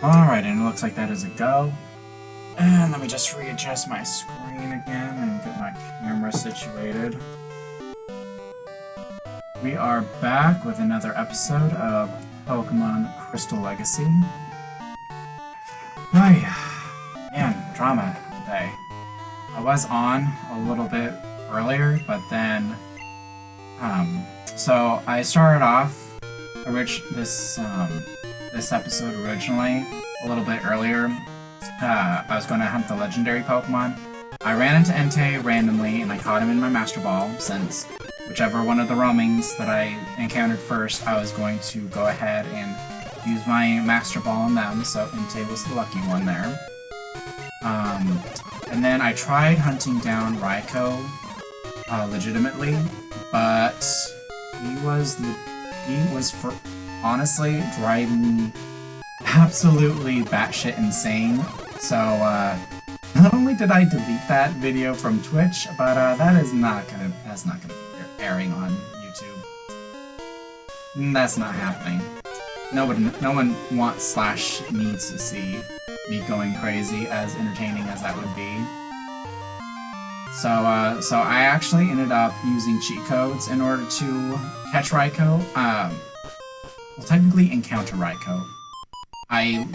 Alright, and it looks like that is a go. And let me just readjust my screen again and get my camera situated. We are back with another episode of Pokemon Crystal Legacy. Oh, man, drama today. I was on a little bit earlier, but then, so I started off this episode originally a little bit earlier. I was going to hunt the legendary Pokemon. I ran into Entei randomly, and I caught him in my Master Ball, since whichever one of the roamings that I encountered first, I was going to go ahead and use my Master Ball on them, so Entei was the lucky one there. And then I tried hunting down Raikou legitimately, but he was honestly driving me absolutely batshit insane. So not only did I delete that video from Twitch, but that's not gonna be airing on YouTube. That's not happening. No one wants / needs to see me going crazy, as entertaining as that would be. So I actually ended up using cheat codes in order to catch Raikou. Well, technically encounter Raikou. I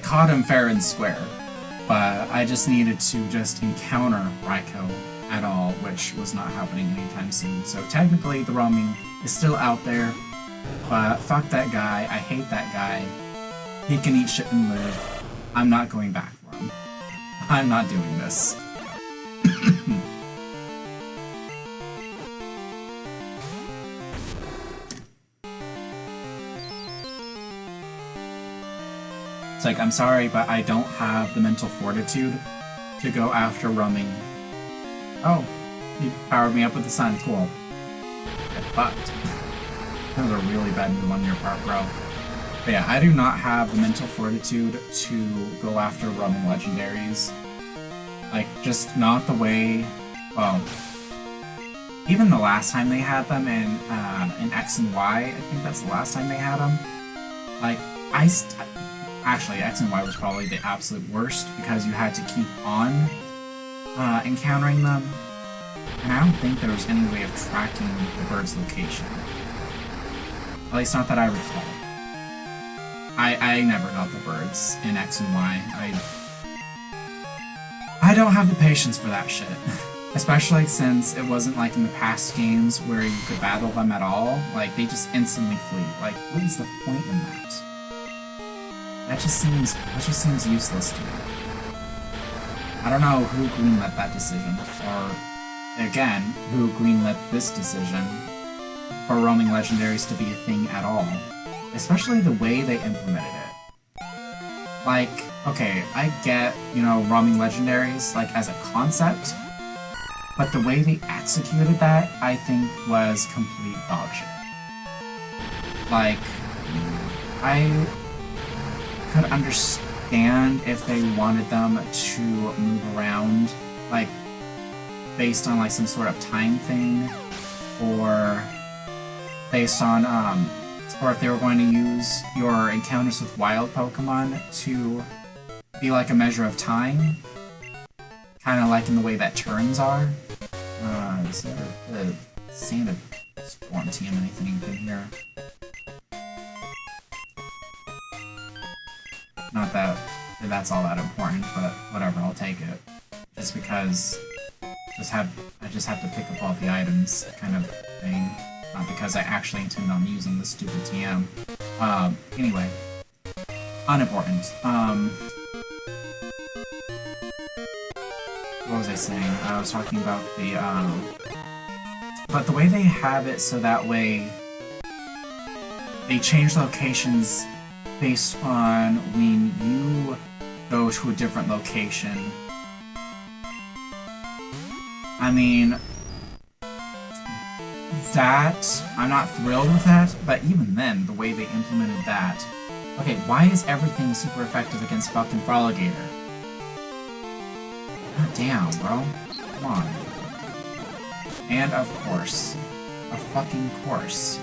caught him fair and square, but I just needed to just encounter Raikou at all, which was not happening anytime soon. So technically the roaming is still out there, but fuck that guy, I hate that guy. He can eat shit and live. I'm not going back for him. I'm not doing this. It's like, I'm sorry, but I don't have the mental fortitude to go after roaming. Oh, you powered me up with the sun, cool. Get fucked. That was a really bad move on your part, bro. But yeah, I do not have the mental fortitude to go after roaming legendaries. Like, just not the way, well, even the last time they had them in X and Y, I think that's the last time they had them, like, actually, X and Y was probably the absolute worst, because you had to keep on encountering them, and I don't think there was any way of tracking the bird's location. At least not that I recall. I never got the birds in X and Y. I don't have the patience for that shit. Especially since it wasn't like in the past games where you could battle them at all. Like, they just instantly flee. Like, what is the point in that? That just seems useless to me. I don't know who greenlit that decision, or, again, who greenlit this decision for roaming legendaries to be a thing at all. Especially the way they implemented it. Like, okay, I get, you know, roaming legendaries, like, as a concept, but the way they executed that, I think, was complete dog shit. Like, I could understand if they wanted them to move around, like, based on, like, some sort of time thing, or based on, or if they were going to use your encounters with wild Pokemon to be like a measure of time, kind of like in the way that turns are. Is there a Santa Storm Team anything in here? Not that that's all that important, but whatever, I'll take it. Just because I just have to pick up all the items kind of thing. Not because I actually intend on using this stupid TM. Anyway. Unimportant. What was I saying? I was talking about the, but the way they have it so that way they change locations based on when you go to a different location. I mean, that, I'm not thrilled with that, but even then, the way they implemented that... Okay, why is everything super effective against fucking Freligator? God damn, bro. Come on. And of course. A fucking course.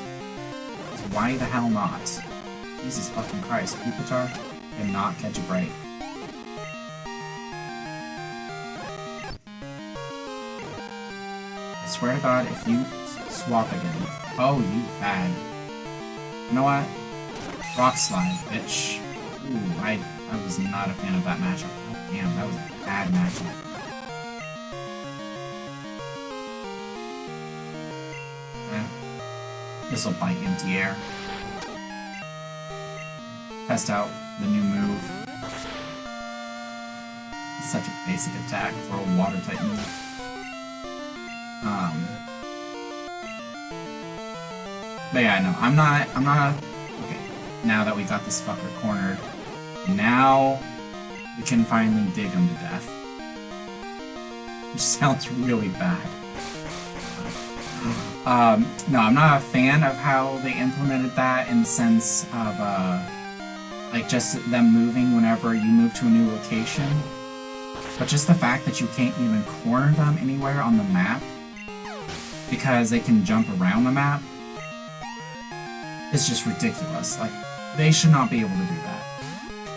Why the hell not? Jesus fucking Christ, Pupitar cannot catch a break. I swear to God, if you swap again. Oh, you fag. You know what? Rock slide, bitch. Ooh, I was not a fan of that matchup. Oh, damn, that was a bad matchup. This will bite empty air. Test out the new move. It's such a basic attack for a water type move. But yeah, no, I'm not, okay, now that we got this fucker cornered, now we can finally dig him to death. Which sounds really bad. No, I'm not a fan of how they implemented that in the sense of, like, just them moving whenever you move to a new location. But just the fact that you can't even corner them anywhere on the map, because they can jump around the map, is just ridiculous. Like, they should not be able to do that.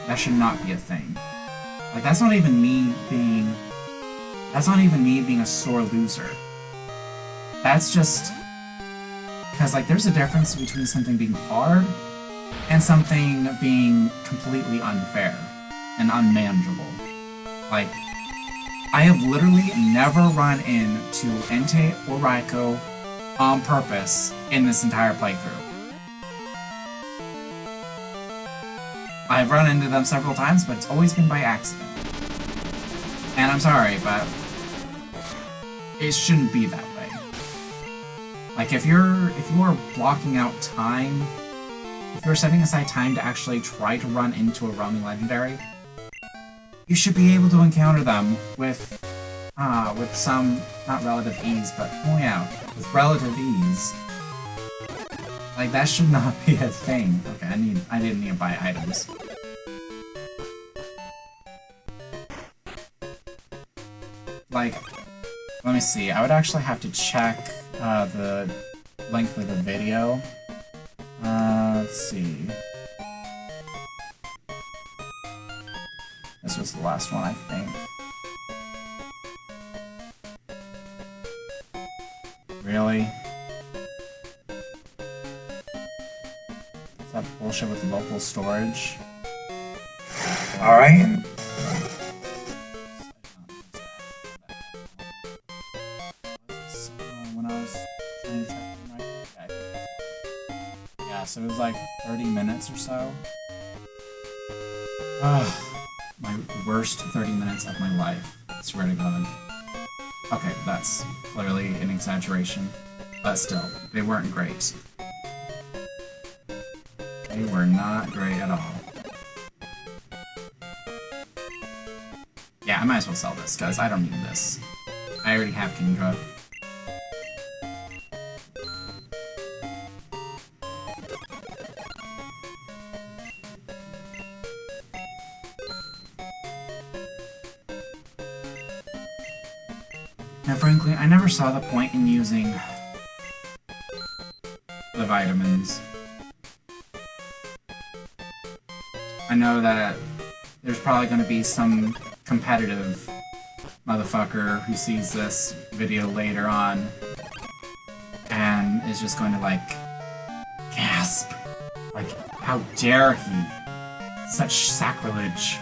That should not be a thing. Like, that's not even me being a sore loser. That's just because, like, there's a difference between something being hard and something being completely unfair and unmanageable. Like, I have literally never run into Entei or Raikou on purpose in this entire playthrough. I've run into them several times, but it's always been by accident. And I'm sorry, but it shouldn't be that way. Like, if you are blocking out time, if you're setting aside time to actually try to run into a roaming legendary, you should be able to encounter them with some, not relative ease, but, oh yeah, with relative ease. Like, that should not be a thing. Okay, I didn't need to buy items. Like, let me see, I would actually have to check the length of the video. Let's see. This was the last one, I think. Really? Is that bullshit with local storage? Alright. So it was like 30 minutes or so. My worst 30 minutes of my life. I swear to God. Okay, that's clearly an exaggeration. But still, they weren't great. They were not great at all. Yeah, I might as well sell this, because I don't need this. I already have Kingdra. And frankly, I never saw the point in using the vitamins. I know that there's probably going to be some competitive motherfucker who sees this video later on and is just going to, like, gasp. Like, how dare he? Such sacrilege.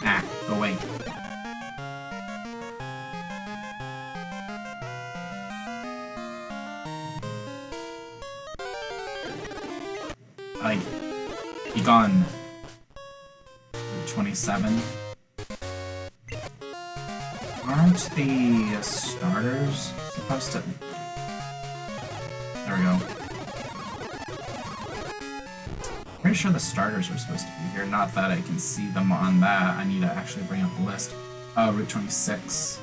Ah, go away. Be gone. 27. Aren't the starters supposed to... There we go. Pretty sure the starters are supposed to be here, not that I can see them on that. I need to actually bring up the list. Oh, Route 26.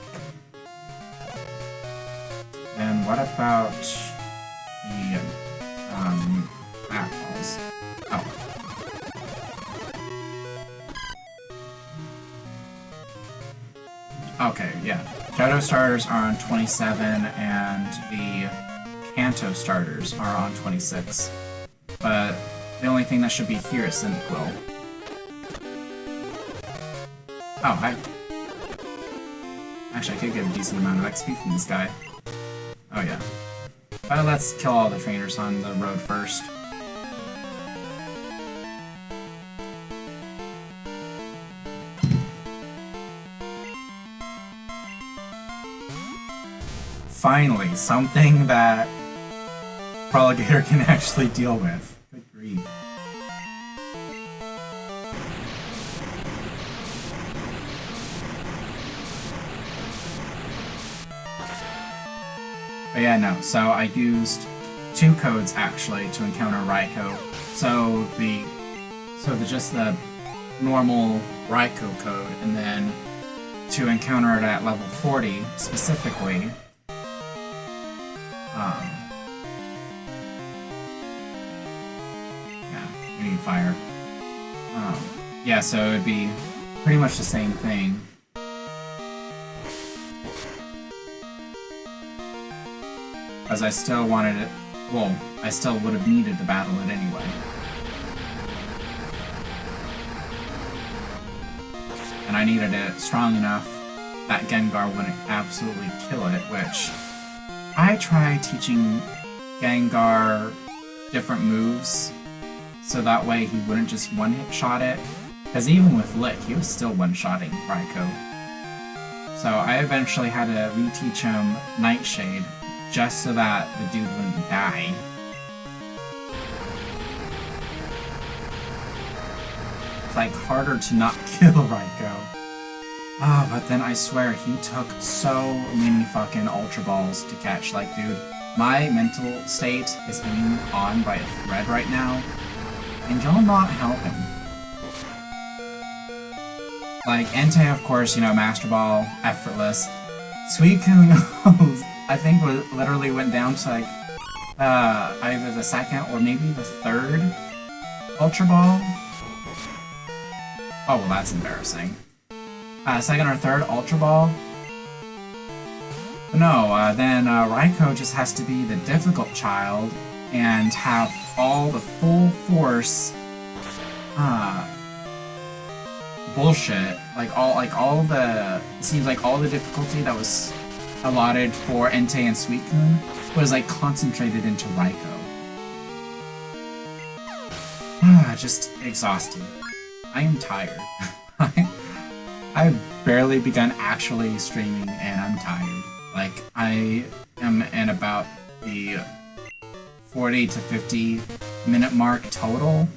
And what about the, apples? Oh. Okay, yeah. Johto starters are on 27, and the Kanto starters are on 26. But the only thing that should be here is Cyndaquil. Oh, hi. Actually, I could get a decent amount of XP from this guy. Oh, yeah. But let's kill all the trainers on the road first. Finally, something that Freligator can actually deal with. Good grief. But yeah, no, so I used 2 codes actually to encounter Raikou. So just the normal Raikou code, and then to encounter it at level 40 specifically. Yeah, we need fire. Yeah, so it would be pretty much the same thing. As I still wanted it, well, I still would have needed to battle it anyway. And I needed it strong enough that Gengar wouldn't absolutely kill it, which I tried teaching Gengar different moves so that way he wouldn't just one-hit shot it, because even with Lick, he was still one-shotting Raikou. So I eventually had to reteach him Nightshade, just so that the dude wouldn't die. It's like harder to not kill Raikou. Ah, but then I swear he took so many fucking Ultra Balls to catch. Like, dude, my mental state is hanging on by a thread right now, and y'all not helping. Like, Entei, of course, you know, Master Ball, effortless. Suicune, I think literally went down to like either the second or maybe the third Ultra Ball. Oh, well, that's embarrassing. Second or third Ultra Ball. But no, then Raikou just has to be the difficult child and have all the full force bullshit. It seems like all the difficulty that was allotted for Entei and Suicune was like concentrated into Raikou. Just exhausted. I am tired. I've barely begun actually streaming and I'm tired. Like, I am in about the 40 to 50 minute mark total.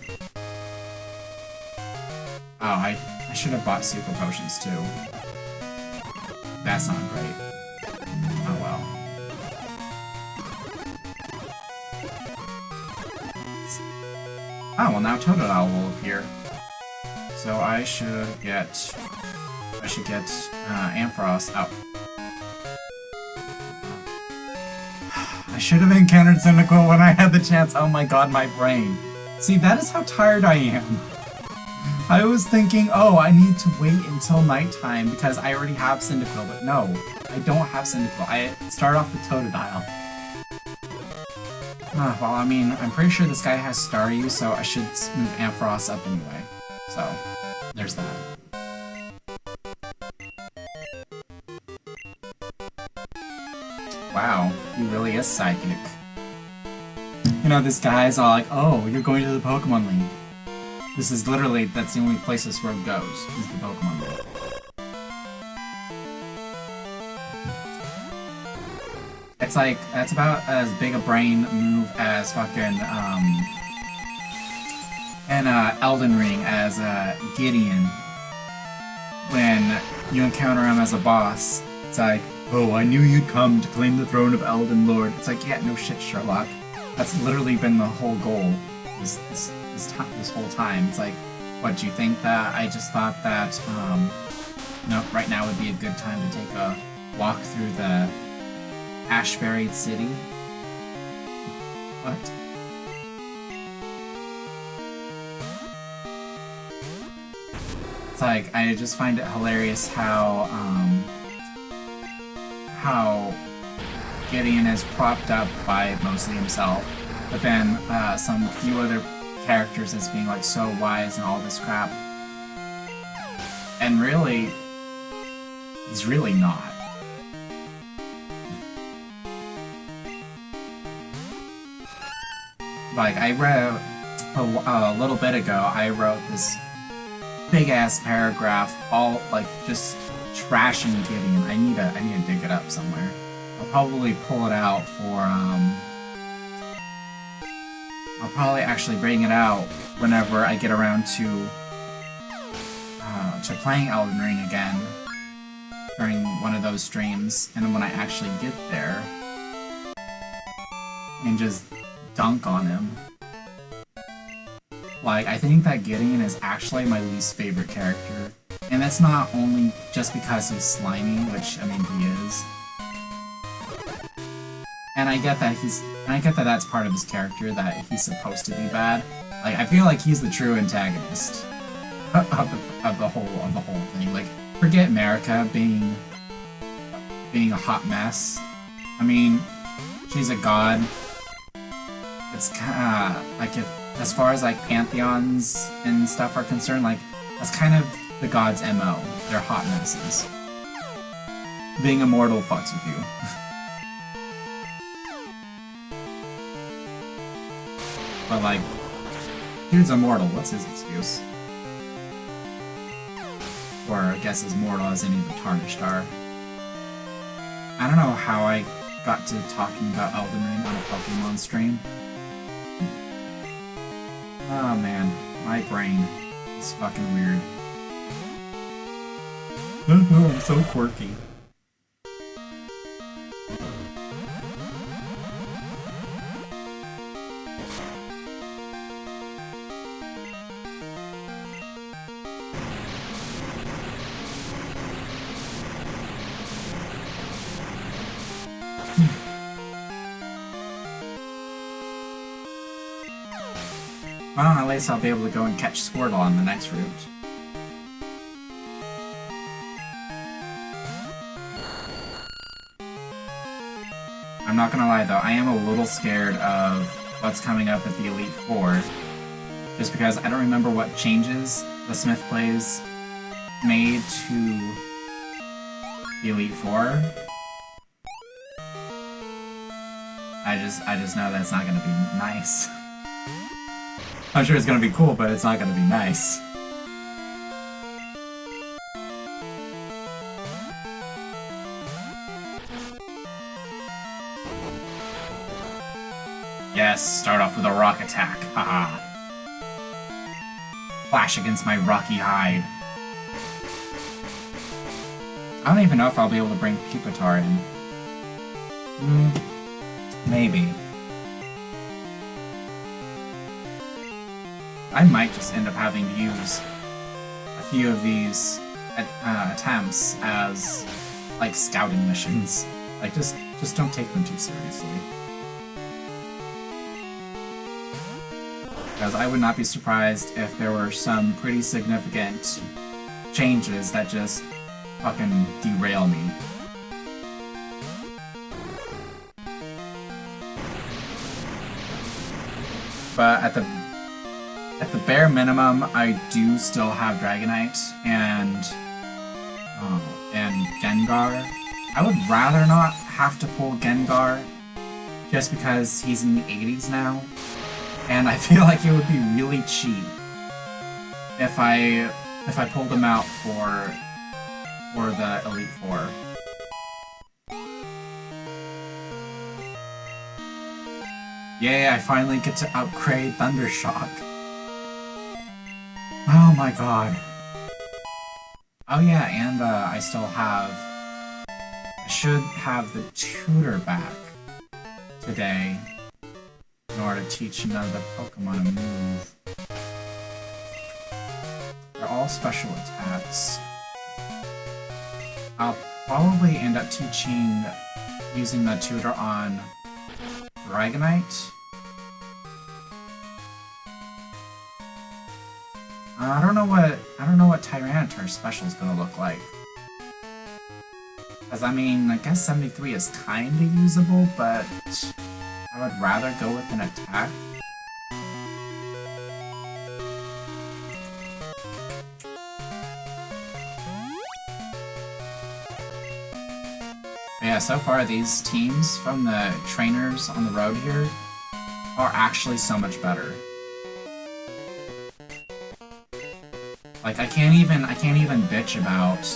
Oh, I should have bought super potions too. That's not great. Oh well. Oh, well now Totodile will appear. So I should get Amphros out. I should have encountered Cyndaquil when I had the chance. Oh my god, my brain. See, that is how tired I am. I was thinking, oh, I need to wait until nighttime because I already have Cyndaquil, but no, I don't have Cyndaquil. I start off with Totodile. Well, I mean, I'm pretty sure this guy has Staryu, so I should move Amphros up anyway. So, there's that. Wow, he really is psychic. You know, this guy's all like, oh, you're going to the Pokemon League. This is literally, that's the only place this road goes, is the Pokemon League. It's like, that's about as big a brain move as fucking, Elden Ring as, Gideon. When you encounter him as a boss, it's like, oh, I knew you'd come to claim the throne of Elden Lord. It's like, yeah, no shit, Sherlock. That's literally been the whole goal this whole time. It's like, what, do you think that I just thought that, no, right now would be a good time to take a walk through the ash-buried city? What? It's like, I just find it hilarious how, how Gideon is propped up by mostly himself, but then some few other characters as being like so wise and all this crap. And really, he's really not. Like, I read a little bit ago, I wrote this big-ass paragraph, all, like, just trashing Gideon. I need to dig it up somewhere. I'll probably pull it out for, I'll probably actually bring it out whenever I get around to playing Elden Ring again during one of those streams, and when I actually get there, and just dunk on him. Like, I think that Gideon is actually my least favorite character. And that's not only just because he's slimy, which, I mean, he is. And I get that that's part of his character, that he's supposed to be bad. Like, I feel like he's the true antagonist of the whole thing. Like, forget Marika being a hot mess. I mean, she's a god. It's kind of like, as far as like pantheons and stuff are concerned, like that's kind of the gods' MO. They're hot messes. Being immortal fucks with you. But like, dude's immortal. What's his excuse? Or I guess as mortal as any of the tarnished are. I don't know how I got to talking about Elden Ring on a Pokemon stream. Oh man, my brain is fucking weird. I'm so quirky. Well, at least I'll be able to go and catch Squirtle on the next route. I'm not gonna lie though, I am a little scared of what's coming up at the Elite Four. Just because I don't remember what changes the Smith Plays made to the Elite Four. I just know that it's not gonna be nice. I'm sure it's gonna be cool, but it's not gonna be nice. Yes, start off with a rock attack, haha. Flash against my rocky hide. I don't even know if I'll be able to bring Pupitar in. Maybe. I might just end up having to use a few of these attempts as, like, scouting missions. Like, just don't take them too seriously. Because I would not be surprised if there were some pretty significant changes that just fucking derail me. But at the bare minimum, I do still have Dragonite and Gengar. I would rather not have to pull Gengar, just because he's in the 80s now, and I feel like it would be really cheap if I pulled him out for the Elite Four. Yay! I finally get to upgrade Thundershock. Oh my god. Oh yeah, and I should have the tutor back today in order to teach another Pokemon a move. They're all special attacks. I'll probably end up using the tutor on Dragonite. I don't know what Tyranitar's special is gonna look like. Because, I mean, I guess 73 is kinda usable, but I would rather go with an attack. But yeah, so far these teams from the trainers on the road here are actually so much better. Like, I can't even bitch about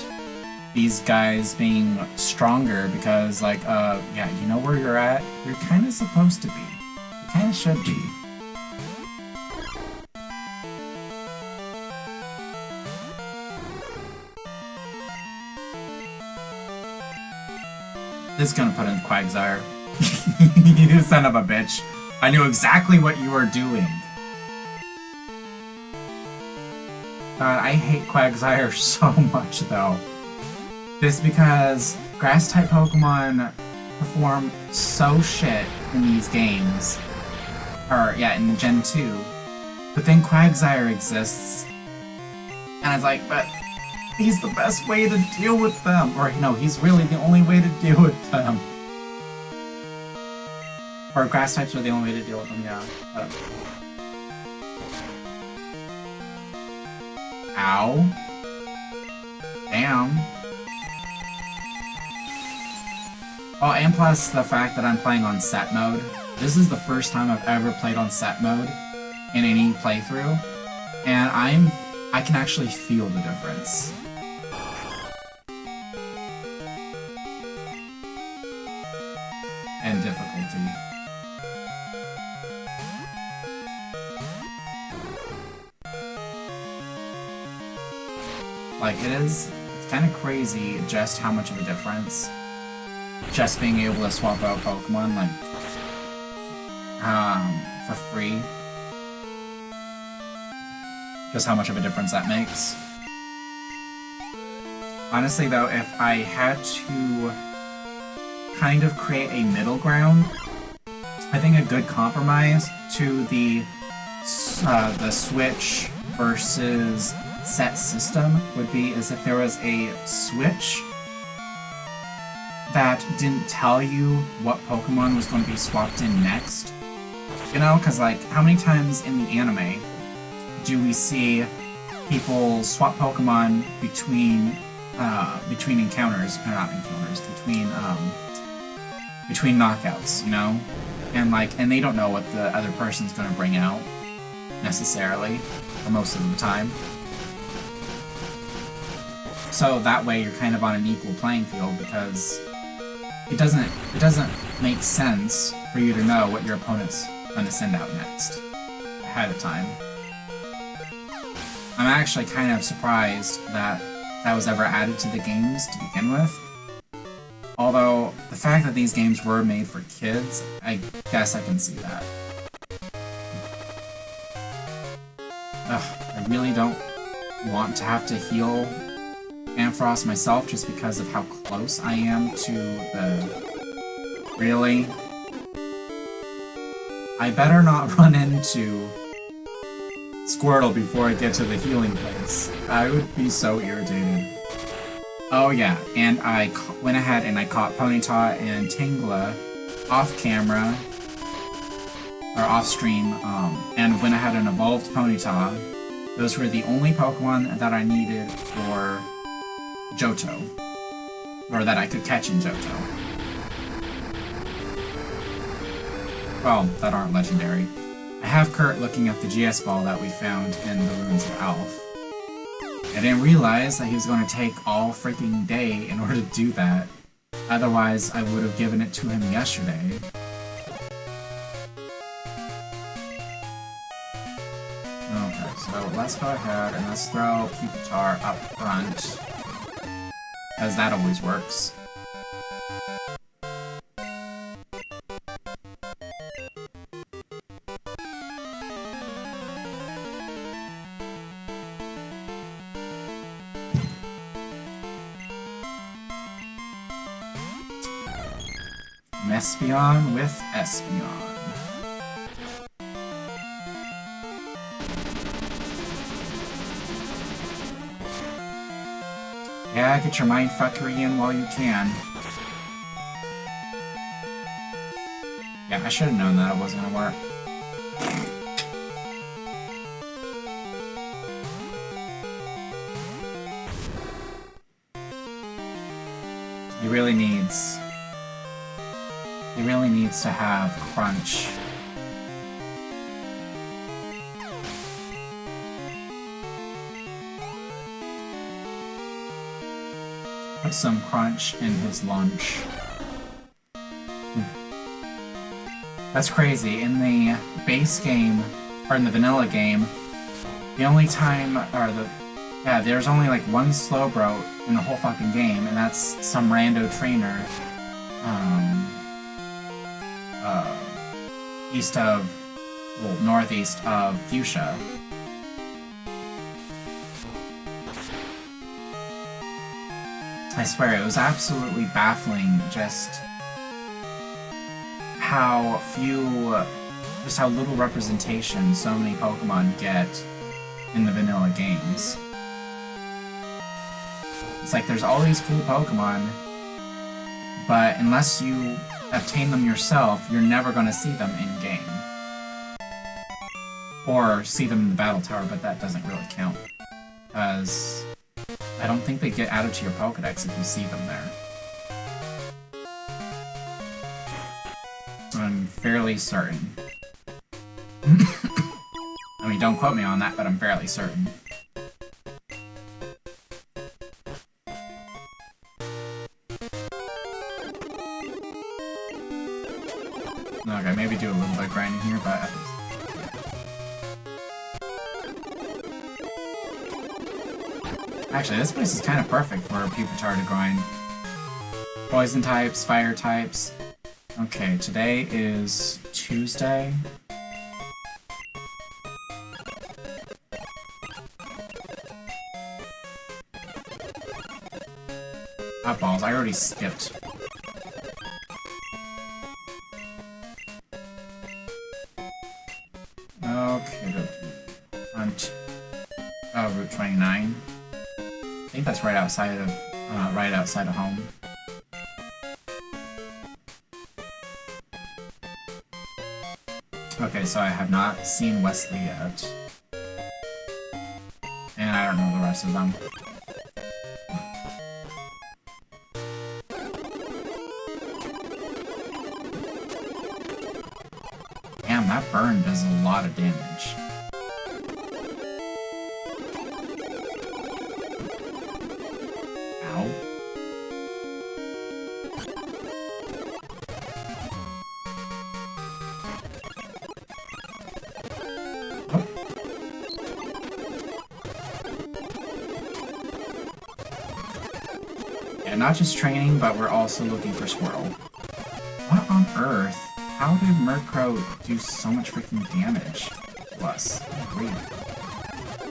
these guys being stronger because, like, yeah, you know where you're at? You're kinda supposed to be. You kinda should be. This is gonna put in Quagsire. You son of a bitch. I knew exactly what you were doing. God, I hate Quagsire so much, though. Just because Grass-type Pokemon perform so shit in these games. Or, yeah, in Gen 2. But then Quagsire exists. And I was like, but he's the best way to deal with them. Or, no, he's really the only way to deal with them. Or grass types are the only way to deal with them, yeah. But... Ow. Damn. Oh, and plus the fact that I'm playing on set mode. This is the first time I've ever played on set mode in any playthrough. And I can actually feel the difference. And difficulty. Like, it's kind of crazy just how much of a difference just being able to swap out Pokemon, like, for free. Just how much of a difference that makes. Honestly, though, if I had to kind of create a middle ground, I think a good compromise to the Switch versus set system would be is if there was a Switch that didn't tell you what Pokemon was going to be swapped in next. You know, because, like, how many times in the anime do we see people swap Pokemon between encounters, or not encounters, between knockouts, you know? And they don't know what the other person's gonna bring out, necessarily, or most of the time. So that way you're kind of on an equal playing field, because it doesn't make sense for you to know what your opponent's gonna send out next, ahead of time. I'm actually kind of surprised that that was ever added to the games to begin with. Although, the fact that these games were made for kids, I guess I can see that. Ugh, I really don't want to have to heal Amphros myself just because of how close I am to the... Really? I better not run into Squirtle before I get to the healing place. I would be so irritated. Oh yeah, and I went ahead and I caught Ponyta and Tingla off camera, or off stream, and went ahead and evolved Ponyta. Those were the only Pokemon that I needed for Johto, or that I could catch in Johto. Well, that aren't legendary. I have Kurt looking at the GS ball that we found in the Ruins of Alph. I didn't realize that he was going to take all freaking day in order to do that. Otherwise, I would have given it to him yesterday. Okay, so let's go ahead and let's throw Pupitar up front. Because that always works. Espeon with Espeon. Yeah, get your mindfuckery in while you can. Yeah, I should have known that it wasn't gonna work. He really needs to have crunch. Put some crunch in his lunch. That's crazy. In the base game, or in the vanilla game, the only time, there's only like one Slowbro in the whole fucking game, and that's some rando trainer, northeast of Fuchsia. I swear, it was absolutely baffling just how little representation so many Pokemon get in the vanilla games. It's like there's all these cool Pokemon, but unless you obtain them yourself, you're never going to see them in-game. Or see them in the Battle Tower, but that doesn't really count. Because I don't think they get added to your Pokedex if you see them there. I'm fairly certain. I mean, don't quote me on that, but I'm fairly certain. Okay, maybe do a little bit of grinding here, but... Actually, this place is kind of perfect for a Pupitar to grind. Poison types, fire types. Okay, today is Tuesday. Hot balls, I already skipped. Okay, hunt. Oh, Route 29. I think that's right outside of home. Okay, so I have not seen Wesley yet. And I don't know the rest of them. Damn, that burn does a lot of damage. Ow. Yeah, not just training, but we're also looking for Squirtle. What on earth? How did Murkrow do so much freaking damage to us?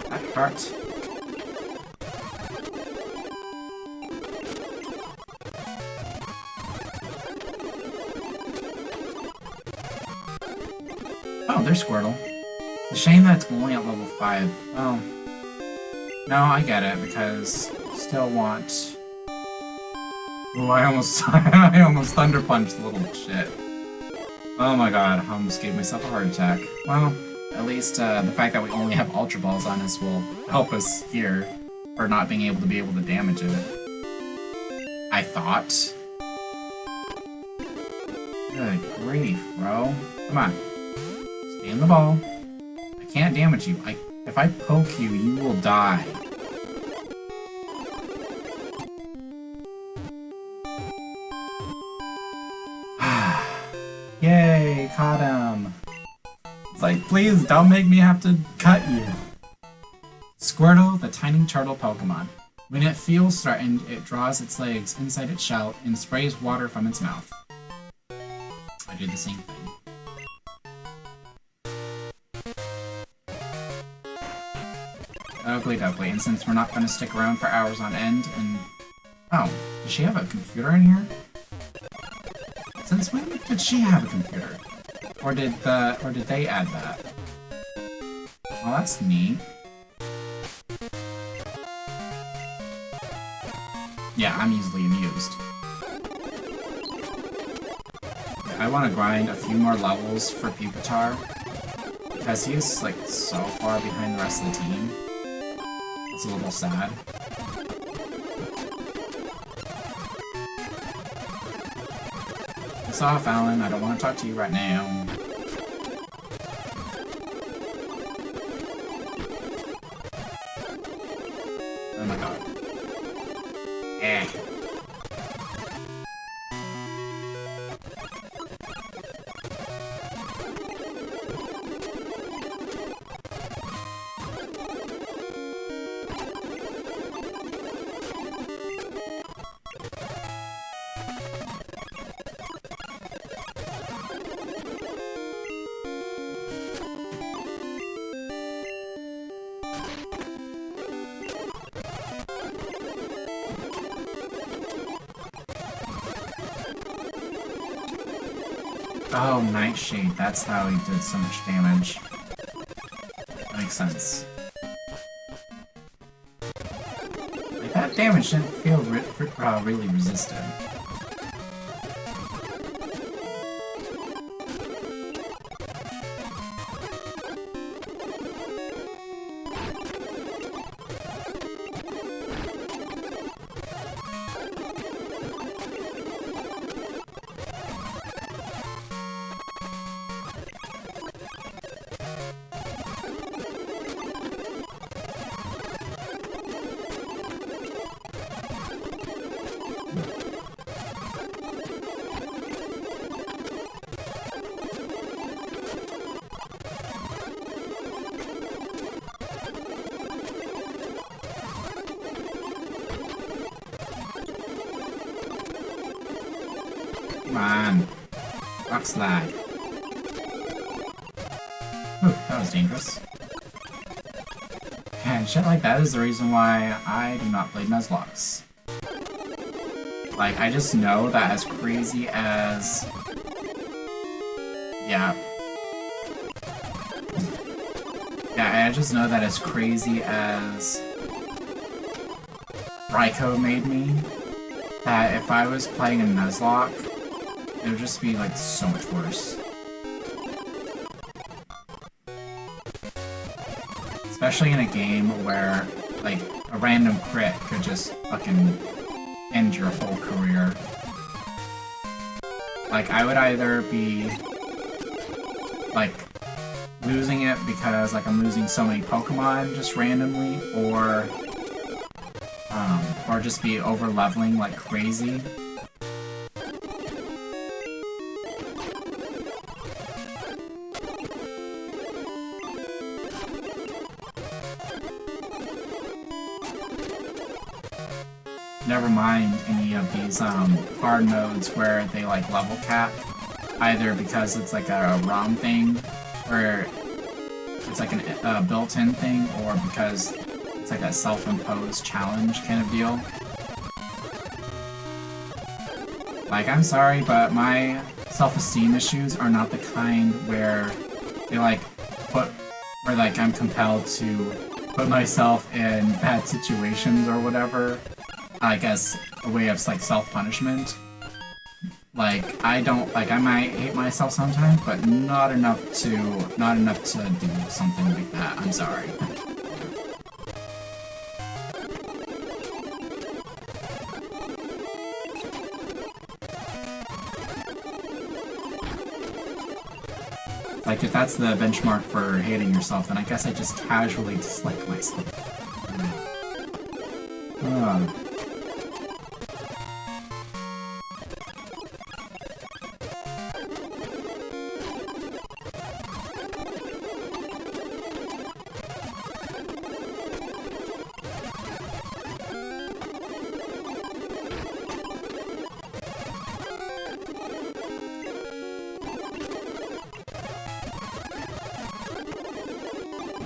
That hurt. Oh, there's Squirtle. It's a shame that it's only at level 5. Oh. No, I get it, because still want... Oh, I almost Thunder Punched the little shit. Oh my god, I almost gave myself a heart attack. Well, at least the fact that we only have Ultra Balls on us will help us here for not being able to damage it. I thought. Good grief, bro. Come on. Stay in the ball. I can't damage you. If I poke you, you will die. Yay, caught him! It's like, please don't make me have to cut you. Squirtle, the tiny turtle Pokemon. When it feels threatened, it draws its legs inside its shell and sprays water from its mouth. I did the same thing. Ugly duckly, and since we're not going to stick around for hours on end, and... Oh, does she have a computer in here? Since when did she have a computer? Or did they add that? Well, that's neat. Yeah, I'm easily amused. I want to grind a few more levels for Pupitar, because he's, like, so far behind the rest of the team. It's a little sad. Piss off, Alan. I don't want to talk to you right now. Oh my god. Eh. Oh, Nightshade, that's how he did so much damage. That makes sense. Like, that damage didn't feel really resistant. Come on. Rock slide. Whew, that was dangerous. And shit like that is the reason why I do not play Nuzlocke. Like, I just know that as crazy as... Yeah. Yeah, I just know that as crazy as... Raikou made me, that if I was playing a Nuzlocke, it would just be, like, so much worse. Especially in a game where, like, a random crit could just fucking end your whole career. Like, I would either be, like, losing it because, like, I'm losing so many Pokemon just randomly, or just be over-leveling like crazy. Never mind any of these hard modes where they like level cap, either because it's like a ROM thing, where it's like a built-in thing, or because it's like a self-imposed challenge kind of deal. Like, I'm sorry, but my self-esteem issues are not the kind where they like where like I'm compelled to put myself in bad situations or whatever. I guess a way of like self-punishment. Like, I might hate myself sometimes, but not enough to do something like that. I'm sorry. Like, if that's the benchmark for hating yourself, then I guess I just casually dislike myself.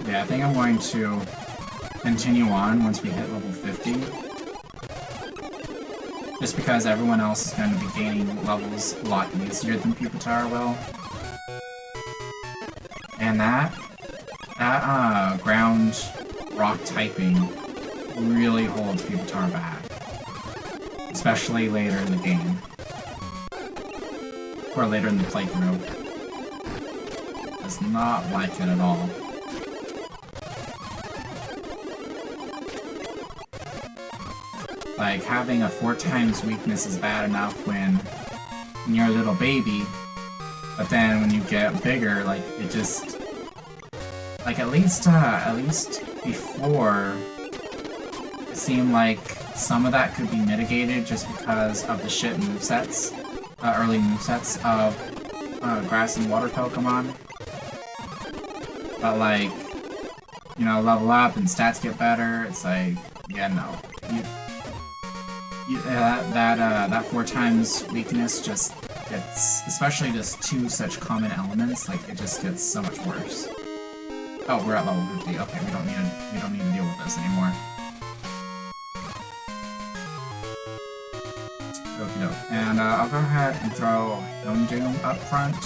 Yeah, I think I'm going to continue on once we hit level 50. Just because everyone else is going to be gaining levels a lot easier than Pupitar will. And that ground rock typing really holds Pupitar back. Especially later in the game. Or later in the playthrough. Does not like it at all. Like, having a 4 times weakness is bad enough when you're a little baby, but then when you get bigger, like, it just... Like, at least before, it seemed like some of that could be mitigated just because of the shit movesets, early movesets of grass and water Pokemon. But, like, you know, level up and stats get better, it's like, yeah, no. That 4 times weakness just gets, especially just 2 such common elements, like, it just gets so much worse. Oh, we're at level 50. Okay, we don't need to deal with this anymore. Okie doke. And I'll go ahead and throw Doom up front.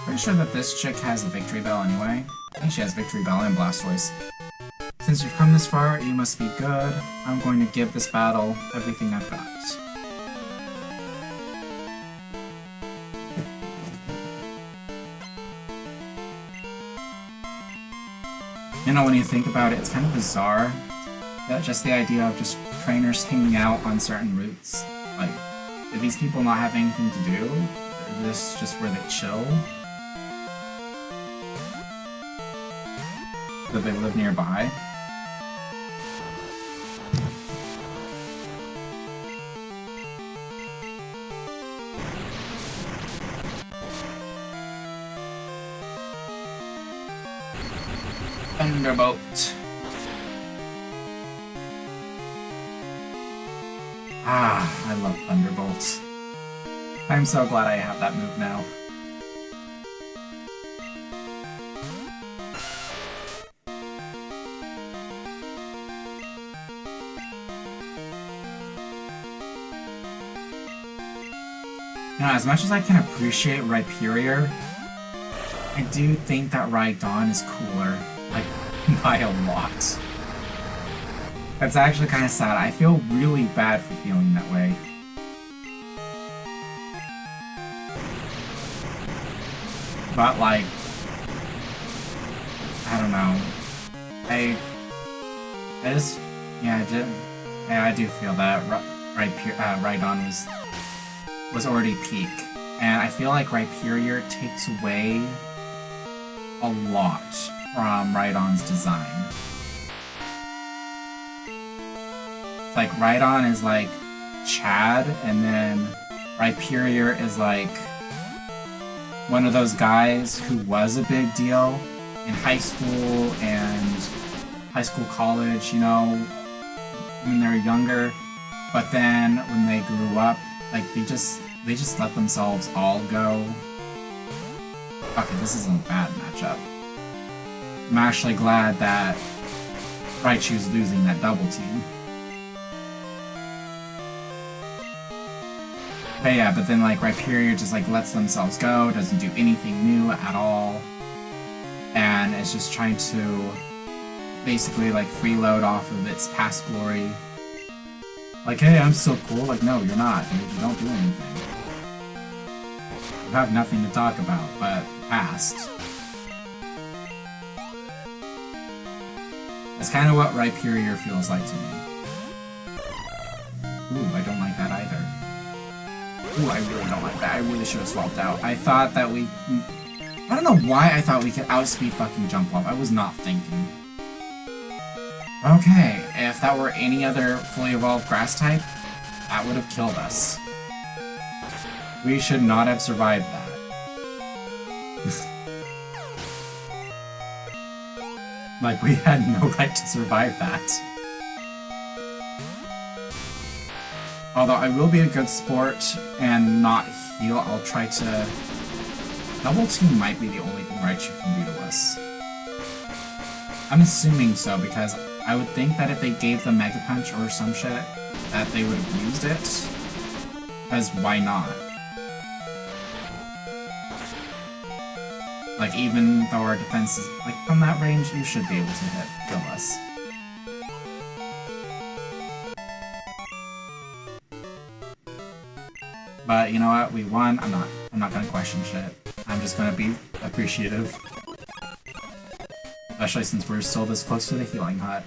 Pretty sure that this chick has a Victory Bell anyway. I think she has Victory Bell and Blastoise. Since you've come this far, you must be good. I'm going to give this battle everything I've got. You know, when you think about it, it's kind of bizarre that just the idea of just trainers hanging out on certain routes. Like, do these people not have anything to do? Is this just where they chill? Do they live nearby? Thunderbolt. Ah, I love Thunderbolts. I'm so glad I have that move now. Now, as much as I can appreciate Rhyperior, I do think that Rhydon is cooler, like, by a lot. That's actually kind of sad. I feel really bad for feeling that way. But, like, I don't know. I just, yeah, I do feel that Rhydon was already peak. And I feel like Rhyperior takes away a lot from Rhydon's design. It's like Rhydon is like Chad, and then Rhyperior is like one of those guys who was a big deal in high school and college, you know, when they're younger, but then when they grew up, like, they just let themselves all go. Okay, this isn't a bad matchup. I'm actually glad that Raichu's losing that double team. But yeah, but then, like, Rhyperior just, like, lets themselves go, doesn't do anything new at all, and it's just trying to basically, like, freeload off of its past glory. Like, hey, I'm so cool. Like, no, you're not, dude. You don't do anything. You have nothing to talk about, but past. That's kind of what Rhyperior feels like to me. Ooh, I don't like that either. Ooh, I really don't like that. I really should have swapped out. I thought that I don't know why I thought we could outspeed fucking Jumpluff. I was not thinking. Okay, if that were any other fully evolved grass type, that would have killed us. We should not have survived that. Like, we had no right to survive that. Although I will be a good sport and not heal, I'll try to... Double Team might be the only thing Raichu can do to us. I'm assuming so, because I would think that if they gave the Mega Punch or some shit, that they would have used it. Because why not? Like, even though our defense is, like, from that range, you should be able to kill us. But you know what? We won. I'm not gonna question shit. I'm just gonna be appreciative. Especially since we're still this close to the healing hut.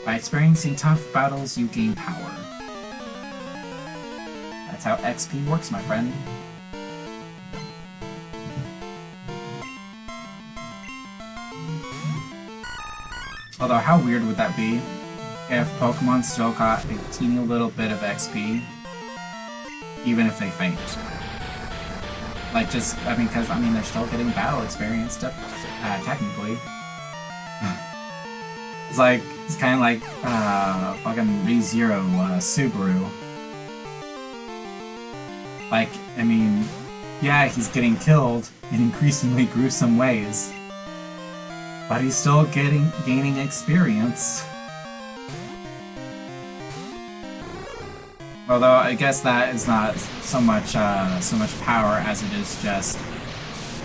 By experiencing tough battles, you gain power. That's how XP works, my friend. Although, how weird would that be if Pokemon still got a teeny little bit of XP, even if they faint? Like, just, I mean, because, I mean, they're still getting battle experience, technically. It's like, it's kind of like, fucking ReZero, Subaru. Like, I mean, yeah, he's getting killed in increasingly gruesome ways. But he's still gaining experience. Although I guess that is not so much power as it is just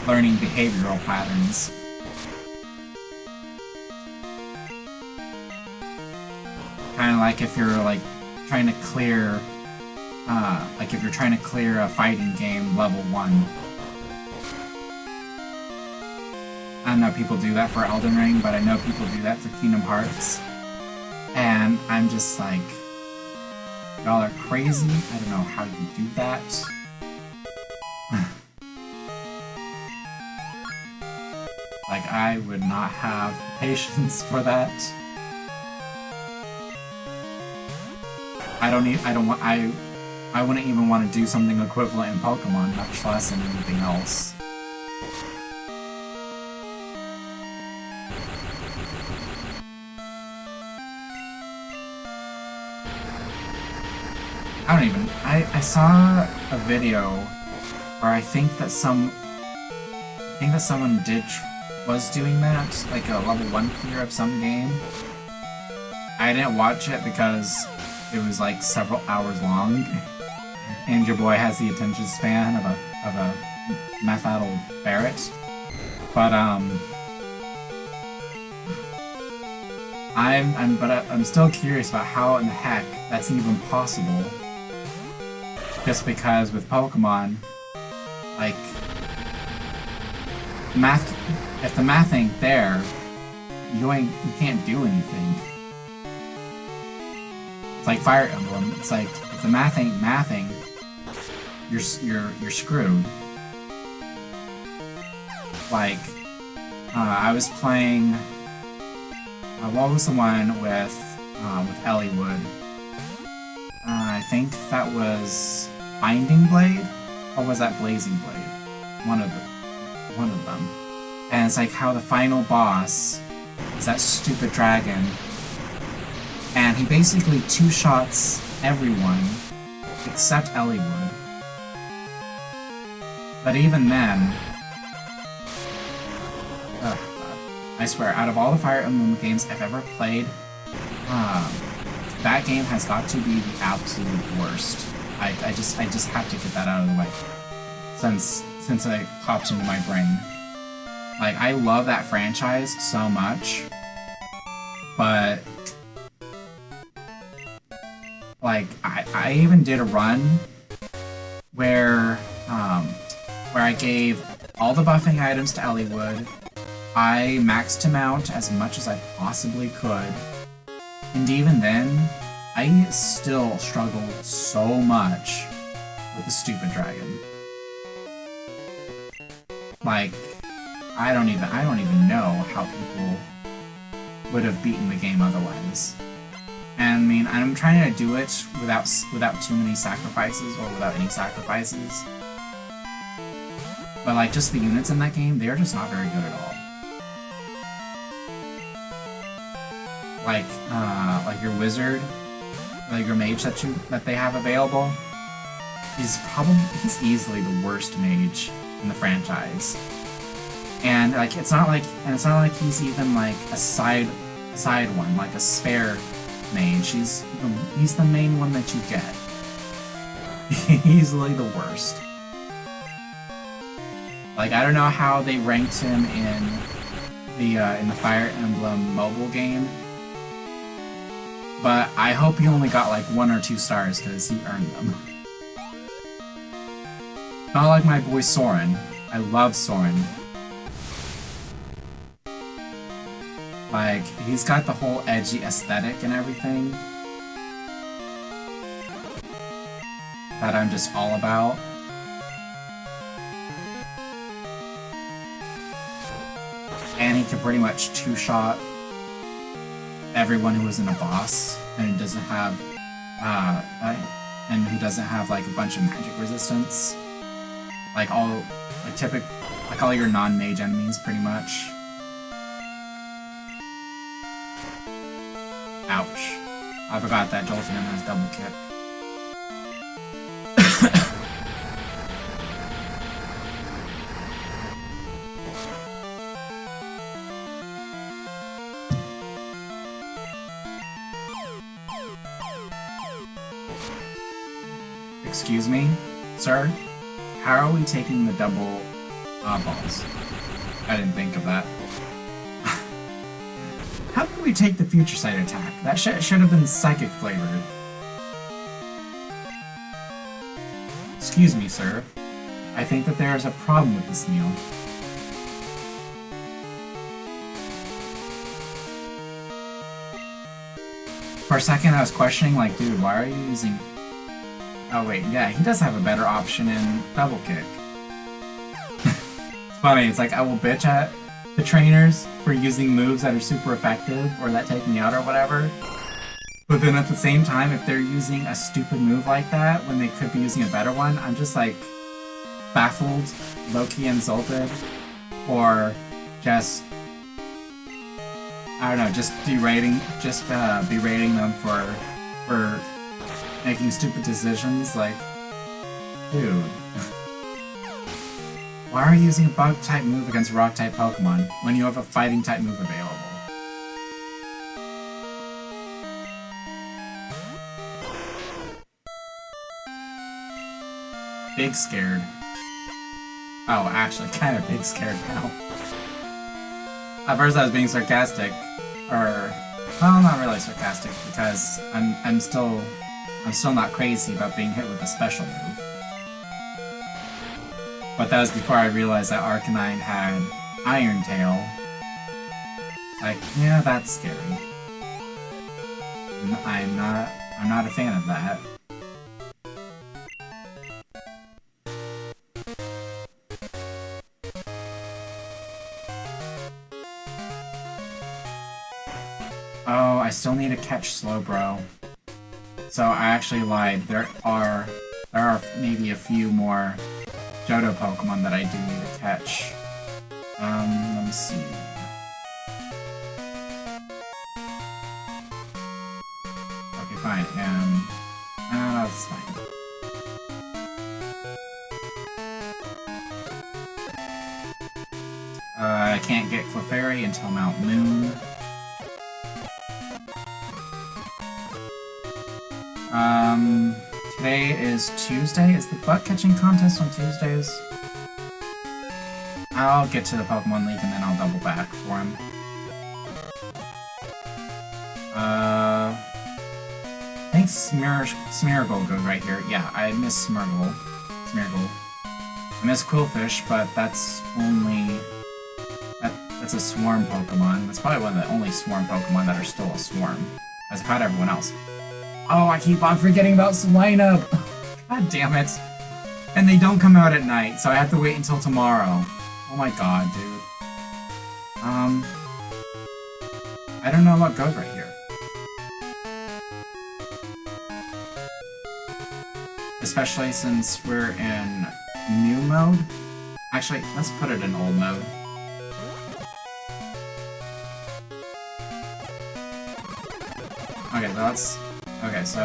learning behavioral patterns. Kind of like if you're like trying to clear, a fighting game level 1. I know people do that for Elden Ring, but I know people do that for Kingdom Hearts. And I'm just like, y'all are crazy. I don't know how you do that. Like, I would not have patience for that. I wouldn't even want to do something equivalent in Pokemon, much less in anything else. I saw a video where I think that someone was doing that, like a level 1 clear of some game. I didn't watch it because it was like several hours long, and your boy has the attention span of a meth-addled ferret. But I'm still curious about how in the heck that's even possible. Just because with Pokemon, like, if the math ain't there, you can't do anything. It's like Fire Emblem. It's like, if the math ain't mathing, you're screwed. Like, I was playing, what was the one with Elliewood? I think that was Binding Blade, or was that Blazing Blade? One of them. And it's like how the final boss is that stupid dragon, and he basically two-shots everyone except Elliewood. But even then, I swear, out of all the Fire Emblem games I've ever played, that game has got to be the absolute worst. I just have to get that out of the way, since it popped into my brain. Like, I love that franchise so much, but like, I even did a run where I gave all the buffing items to Elliewood. I maxed him out as much as I possibly could, and even then, I still struggled so much with the stupid dragon. Like, I don't even know how people would have beaten the game otherwise. And I mean, I'm trying to do it without too many sacrifices, or without any sacrifices. But like, just the units in that game, they're just not very good at all. Like your wizard, like your mage that they have available, he's easily the worst mage in the franchise. And like, it's not like he's even like a side one, like a spare mage. He's the main one that you get. Easily the worst. Like, I don't know how they ranked him in the Fire Emblem mobile game, But I hope he only got like 1 or 2 stars because he earned them. Not like my boy Soren. I love Soren. Like, he's got the whole edgy aesthetic and everything that I'm just all about. And he can pretty much two-shot everyone who isn't a boss and who doesn't have like a bunch of magic resistance. Like all your non-mage enemies pretty much. Ouch. I forgot that Jolteon has double kick. Excuse me, sir? How are we taking the double balls? I didn't think of that. How can we take the future sight attack? That should have been psychic flavored. Excuse me, sir. I think that there is a problem with this meal. For a second I was questioning, like, dude, why are you using... Oh wait, yeah, he does have a better option in double kick. It's funny, it's like I will bitch at the trainers for using moves that are super effective or that take me out or whatever. But then at the same time, if they're using a stupid move like that when they could be using a better one, I'm just like baffled, low-key insulted, or just, I don't know, just berating them for making stupid decisions. Like, dude. Why are you using a bug-type move against rock-type Pokemon when you have a fighting-type move available? Big scared. Oh, actually, kind of big scared now. At first I was being sarcastic, or... well, not really sarcastic, because I'm still not crazy about being hit with a special move. But that was before I realized that Arcanine had Iron Tail. Like, yeah, that's scary. I'm not a fan of that. Oh, I still need to catch Slowbro. So I actually lied. There are maybe a few more Johto Pokemon that I do need to catch. Let me see. Okay, fine. That's fine. I can't get Clefairy until Mount Moon. Today is Tuesday. Is the bug catching contest on Tuesdays? I'll get to the Pokemon League and then I'll double back for him. I think Smeargle goes right here. Yeah, I miss Smeargle. I miss Quillfish, but that's only... That's a swarm Pokemon. That's probably one of the only swarm Pokemon that are still a swarm. As about everyone else. Oh, I keep on forgetting about Swinub! God damn it. And they don't come out at night, so I have to wait until tomorrow. Oh my god, dude. I don't know what goes right here. Especially since we're in new mode. Actually, let's put it in old mode. Okay, that's... Okay, so,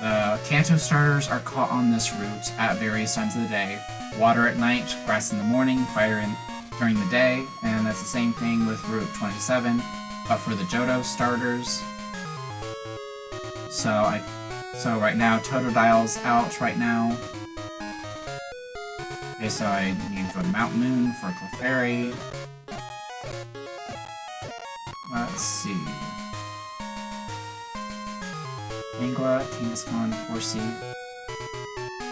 the Kanto starters are caught on this route at various times of the day. Water at night, grass in the morning, fire during the day, and that's the same thing with Route 27, but for the Johto starters. So right now, Totodile's out right now. Okay, so I need to go to Mount Moon for Clefairy. What? Let's see. Angla, Kangaskhan, Horsey.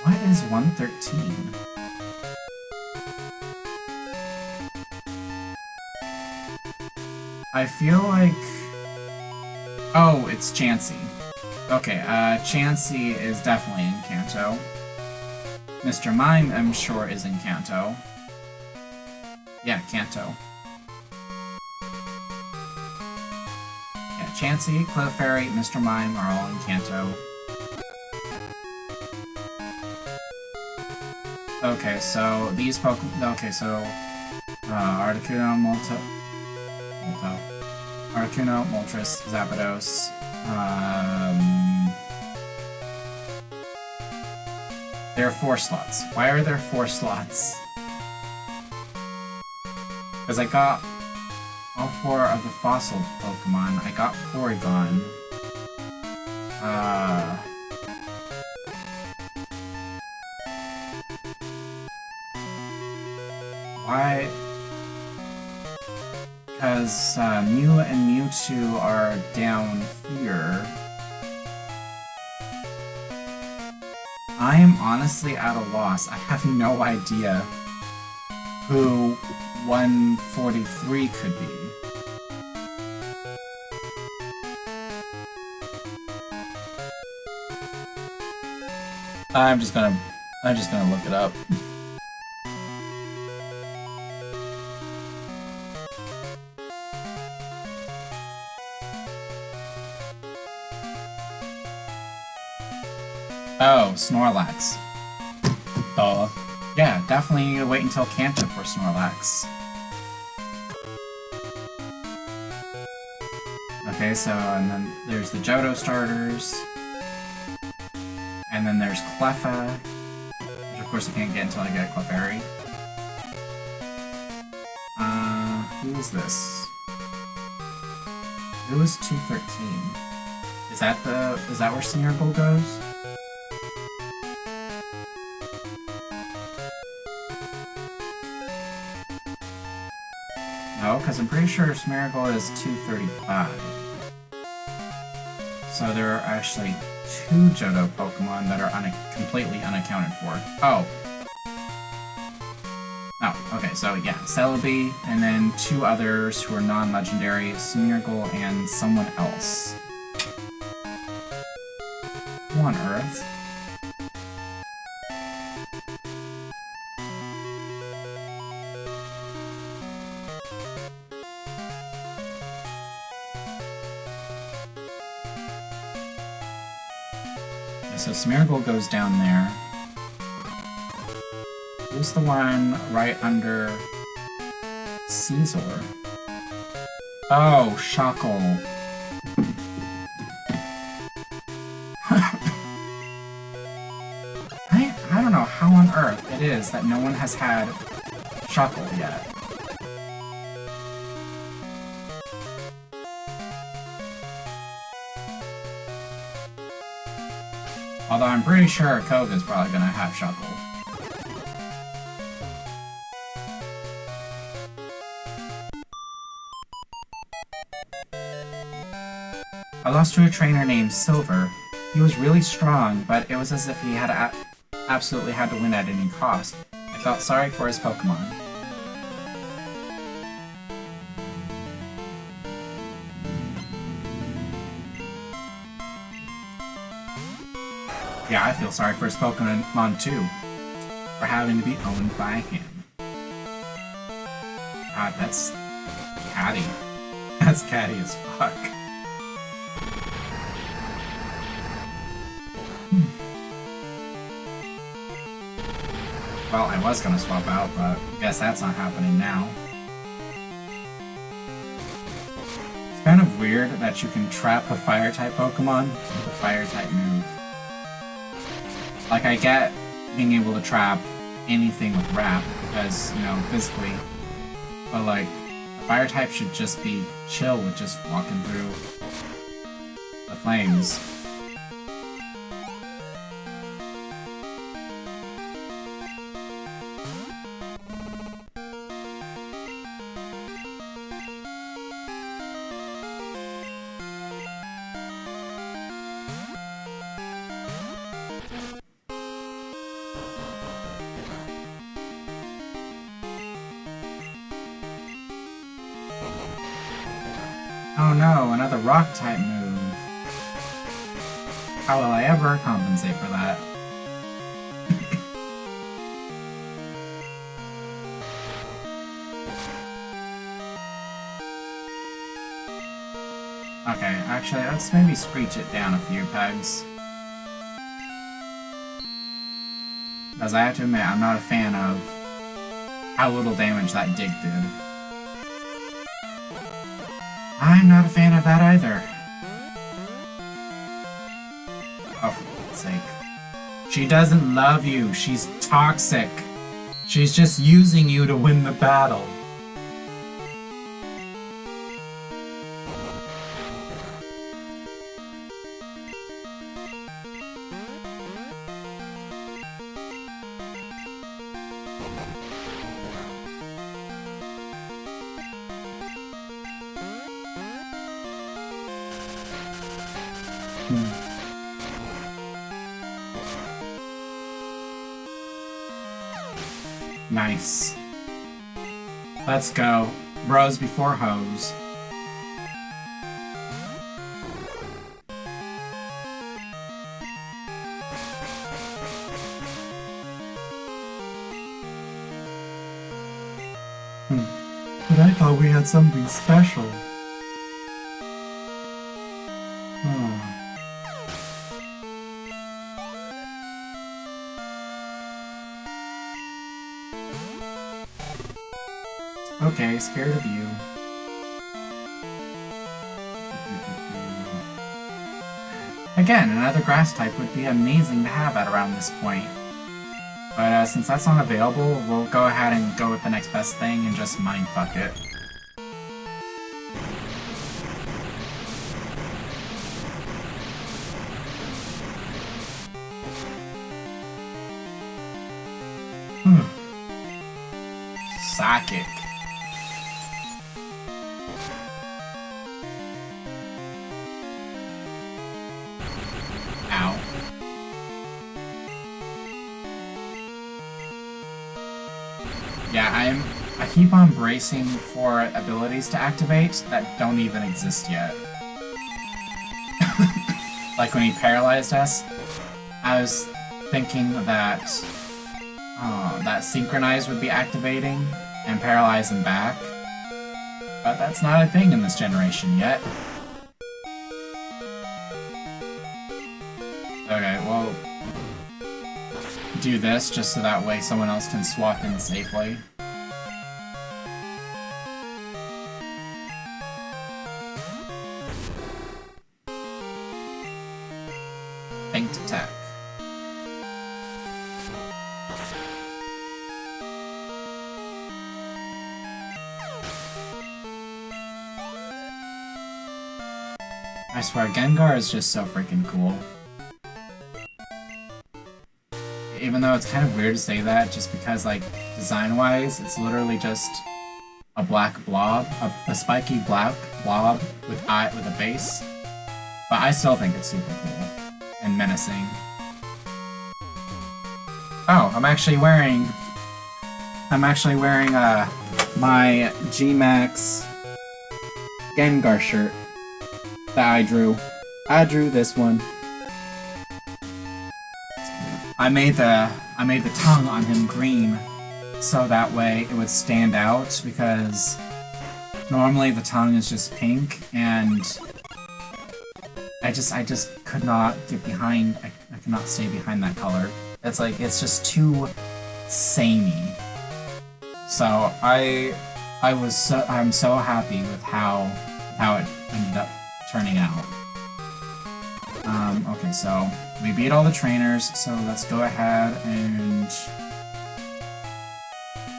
What is 113? I feel like... Oh, it's Chansey. Okay, Chansey is definitely in Kanto. Mr. Mime, I'm sure, is in Kanto. Yeah, Kanto. Yeah, Chansey, Clefairy, Mr. Mime are all in Kanto. Okay, so these Pokemon... Okay, so... Articuno, Articuno, Moltres, Zapdos. There are 4 slots. Why are there 4 slots? Because I got all 4 of the fossil Pokemon. I got Porygon. Why? Because Mew and Mewtwo are down here. I am honestly at a loss. I have no idea who 143 could be. I'm just gonna look it up. Oh, Snorlax. Yeah, definitely need to wait until Kanto for Snorlax. Okay, so, and then there's the Johto starters. And then there's Cleffa, which of course I can't get until I get Clefairy. Who is this? Who is 213? Is that where Smeargle goes? No, because I'm pretty sure Smeargle is 235. So there are actually 2 Johto Pokemon that are completely unaccounted for. Oh. Oh, okay, so yeah, Celebi, and then 2 others who are non-legendary, Smeargle and someone else. Who on earth? So Smeargle goes down there. Who's the one right under Caesar? Oh, Shockle. I don't know how on earth it is that no one has had Shockle yet. Although I'm pretty sure Koga's probably gonna have Shockle. I lost to a trainer named Silver. He was really strong, but it was as if he had absolutely had to win at any cost. I felt sorry for his Pokemon. Yeah, I feel sorry for his Pokemon too, for having to be owned by him. God, that's catty. That's catty as fuck. Well, I was gonna swap out, but I guess that's not happening now. It's kind of weird that you can trap a Fire-type Pokemon with a Fire-type move. Like, I get being able to trap anything with Wrap, because, you know, physically, but like, a Fire-type should just be chill with just walking through the flames. Oh no, another rock-type move. How will I ever compensate for that? Okay, actually, let's maybe screech it down a few pegs. Because I have to admit, I'm not a fan of how little damage that dig did. I'm not a fan of that either. Oh, for God's sake. She doesn't love you. She's toxic. She's just using you to win the battle. Nice. Let's go. Bros before hoes. But I thought we had something special. Okay, scared of you. Again, another grass type would be amazing to have at around this point. But since that's not available, we'll go ahead and go with the next best thing and just mindfuck it. Psychic. Ow. Yeah, I keep on bracing for abilities to activate that don't even exist yet. Like when he paralyzed us, I was thinking that that Synchronize would be activating and paralyze him back. But that's not a thing in this generation yet. Okay, well, do this just so that way someone else can swap in safely. Banked attack. I swear, Gengar is just so freaking cool. Even though it's kind of weird to say that, just because, like, design-wise, it's literally just a black blob, a spiky black blob with a base. But I still think it's super cool and menacing. Oh, I'm actually wearing my G-Max Gengar shirt that I drew. I drew this one. I made the tongue on him green so that way it would stand out, because normally the tongue is just pink, and I just could not get behind. I could not stay behind that color. It's like, it's just too samey. So I'm so happy with how it ended up turning out. Okay, so we beat all the trainers, so let's go ahead and...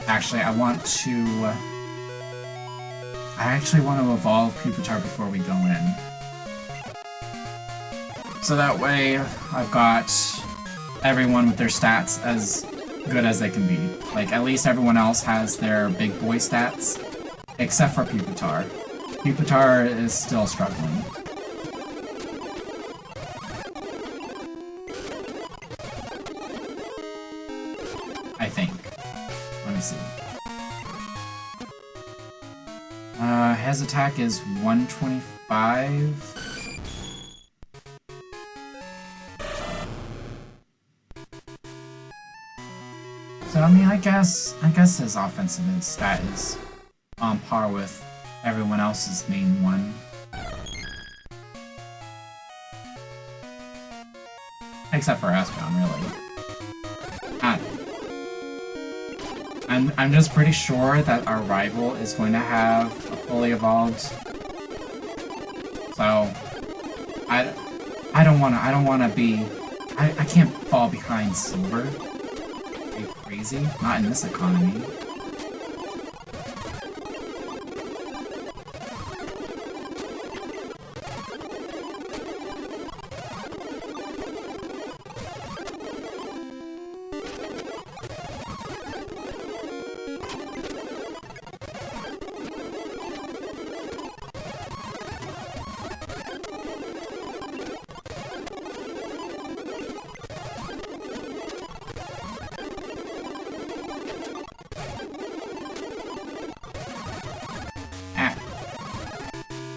Actually, I actually want to evolve Pupitar before we go in. So that way, I've got everyone with their stats as good as they can be. Like, at least everyone else has their big boy stats, except for Pupitar. Pupitar is still struggling. I think. Let me see. his attack is 125. So I mean, I guess his offensive stat is on par with everyone else's main one. Except for Espeon, really. I'm just pretty sure that our rival is going to have a fully evolved. So I don't wanna be. I can't fall behind Silver. Are you crazy? Not in this economy.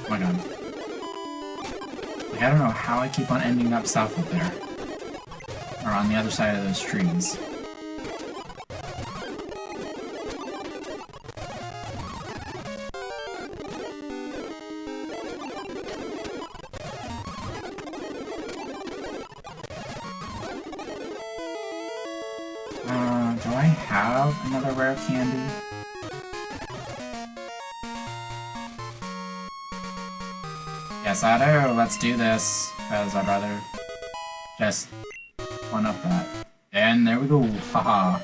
Oh my god. Like, I don't know how I keep on ending up south of there. Or on the other side of those trees. Do I have another rare candy? Yes, I do. Let's do this, because I'd rather just one up that. And there we go. Haha.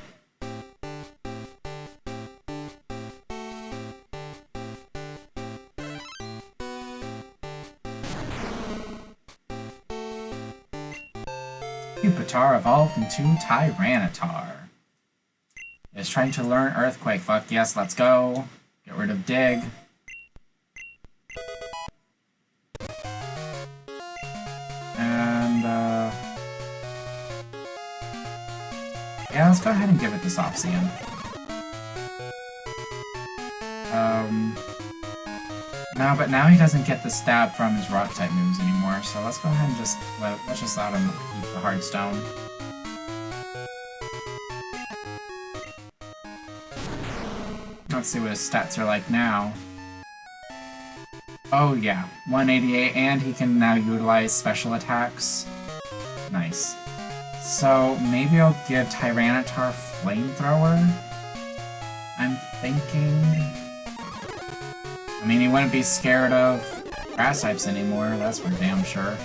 Pupitar evolved into Tyranitar. It's trying to learn Earthquake. Fuck yes, let's go. Get rid of Dig. Yeah, let's go ahead and give it this Opsian. No, but now he doesn't get the stab from his Rock-type moves anymore, so let's go ahead and just let's just let him keep the Hard Stone. Let's see what his stats are like now. Oh yeah, 188, and he can now utilize special attacks. Nice. So maybe I'll give Tyranitar Flamethrower? I'm thinking... I mean, he wouldn't be scared of grass types anymore, that's for damn sure.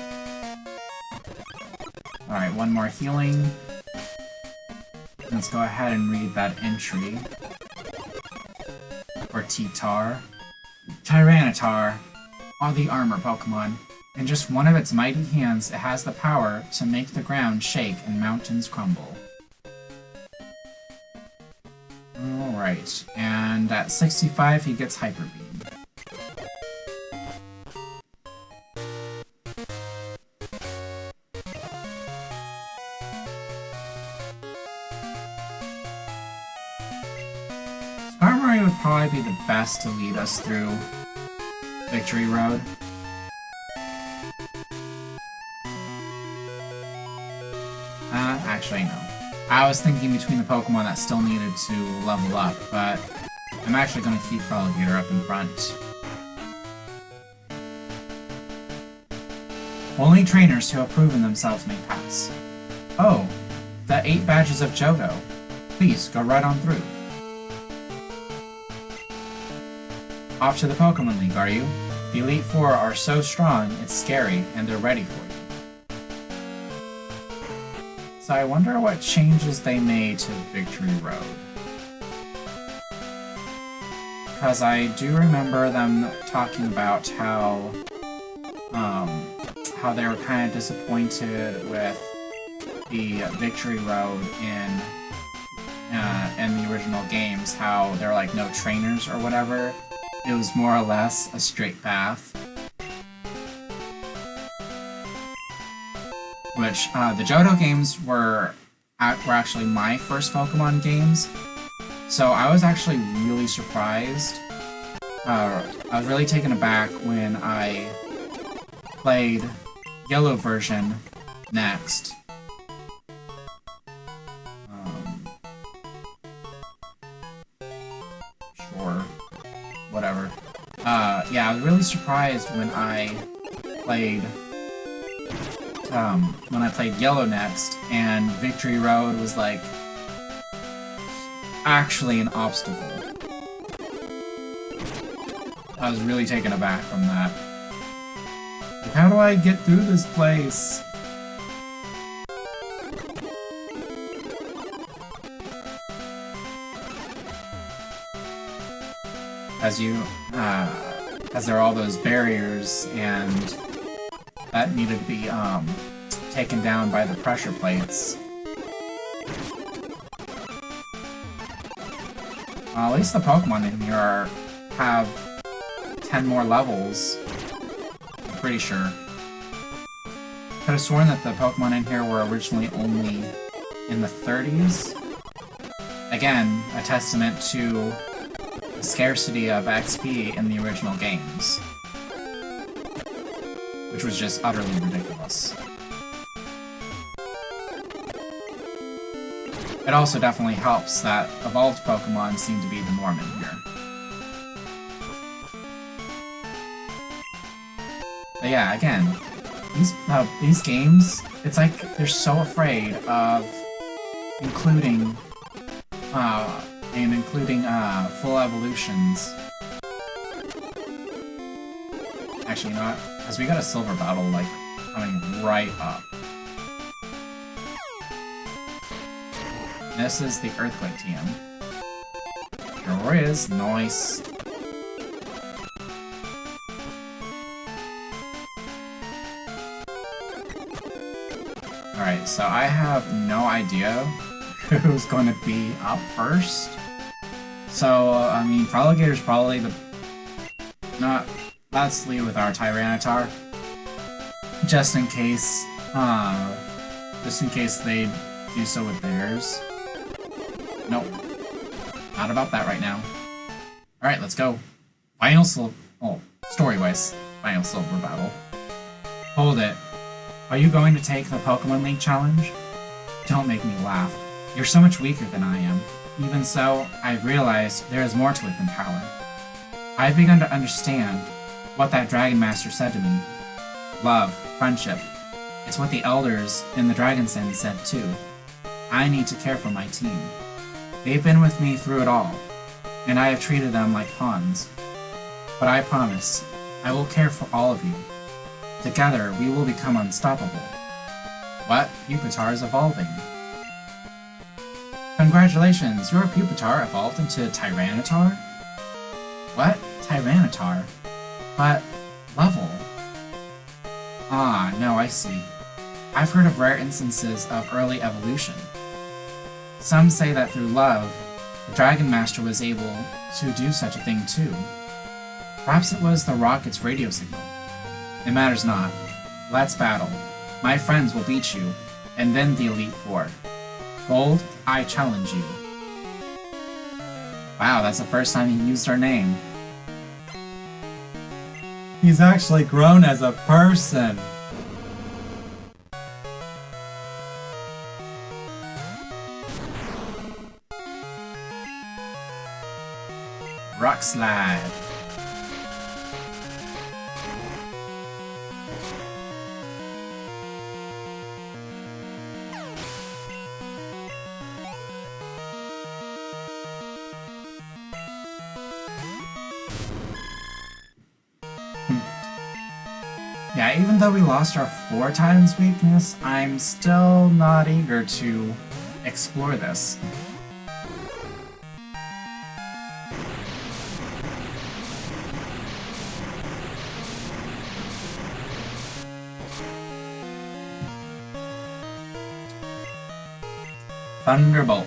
Alright, one more healing. Let's go ahead and read that entry. For T-Tar. Tyranitar are the armor Pokemon. In just one of its mighty hands, it has the power to make the ground shake and mountains crumble. Alright, and at 65 he gets Hyper Beam. Skarmory would probably be the best to lead us through Victory Road. Actually, no. I was thinking between the Pokemon that still needed to level up, but I'm actually going to keep Freligator up in front. Only trainers who have proven themselves may pass. Oh, the 8 badges of Johto. Please, go right on through. Off to the Pokemon League, are you? The Elite Four are so strong, it's scary, and they're ready for you. So I wonder what changes they made to Victory Road. Because I do remember them talking about how they were kind of disappointed with the Victory Road in the original games, how there were like no trainers or whatever. It was more or less a straight path. Which, the Johto games were actually my first Pokemon games, so I was actually really surprised I was really taken aback when I played yellow version next. Sure. Whatever. Yeah, I was really surprised when I played yellow next, and Victory Road was like actually an obstacle. I was really taken aback from that. Like, how do I get through this place? As there are all those barriers, and that needed to be, taken down by the pressure plates. At least the Pokemon in here have 10 more levels. I'm pretty sure. Could have sworn that the Pokemon in here were originally only in the 30s. Again, a testament to the scarcity of XP in the original games, which was just utterly ridiculous. It also definitely helps that evolved Pokemon seem to be the norm in here. But yeah, again, these games, it's like they're so afraid of including full evolutions. Actually, not, because we got a silver battle like coming right up. This is the Earthquake TM. Sure is. Nice. Alright, so I have no idea who's going to be up first. So, I mean, Freligator's probably the... Let's lead with our Tyranitar. Just in case they do so with theirs. Nope. Not about that right now. Alright, let's go. Final silver... Oh, story-wise, final silver battle. Hold it. Are you going to take the Pokemon League challenge? Don't make me laugh. You're so much weaker than I am. Even so, I've realized there is more to it than power. I've begun to understand what that Dragon Master said to me. Love, friendship. It's what the elders in the Dragon's Den said too. I need to care for my team. They've been with me through it all, and I have treated them like pawns. But I promise, I will care for all of you. Together, we will become unstoppable. What? Pupitar is evolving. Congratulations, your Pupitar evolved into Tyranitar? What? Tyranitar? But... level? Ah, no, I see. I've heard of rare instances of early evolution. Some say that through love, the Dragon Master was able to do such a thing too. Perhaps it was the rocket's radio signal. It matters not. Let's battle. My friends will beat you, and then the Elite Four. Gold, I challenge you. Wow, that's the first time he used our name. He's actually grown as a person. Rock Slide. Yeah, even though we lost our 4 times weakness, I'm still not eager to explore this. Thunderbolt.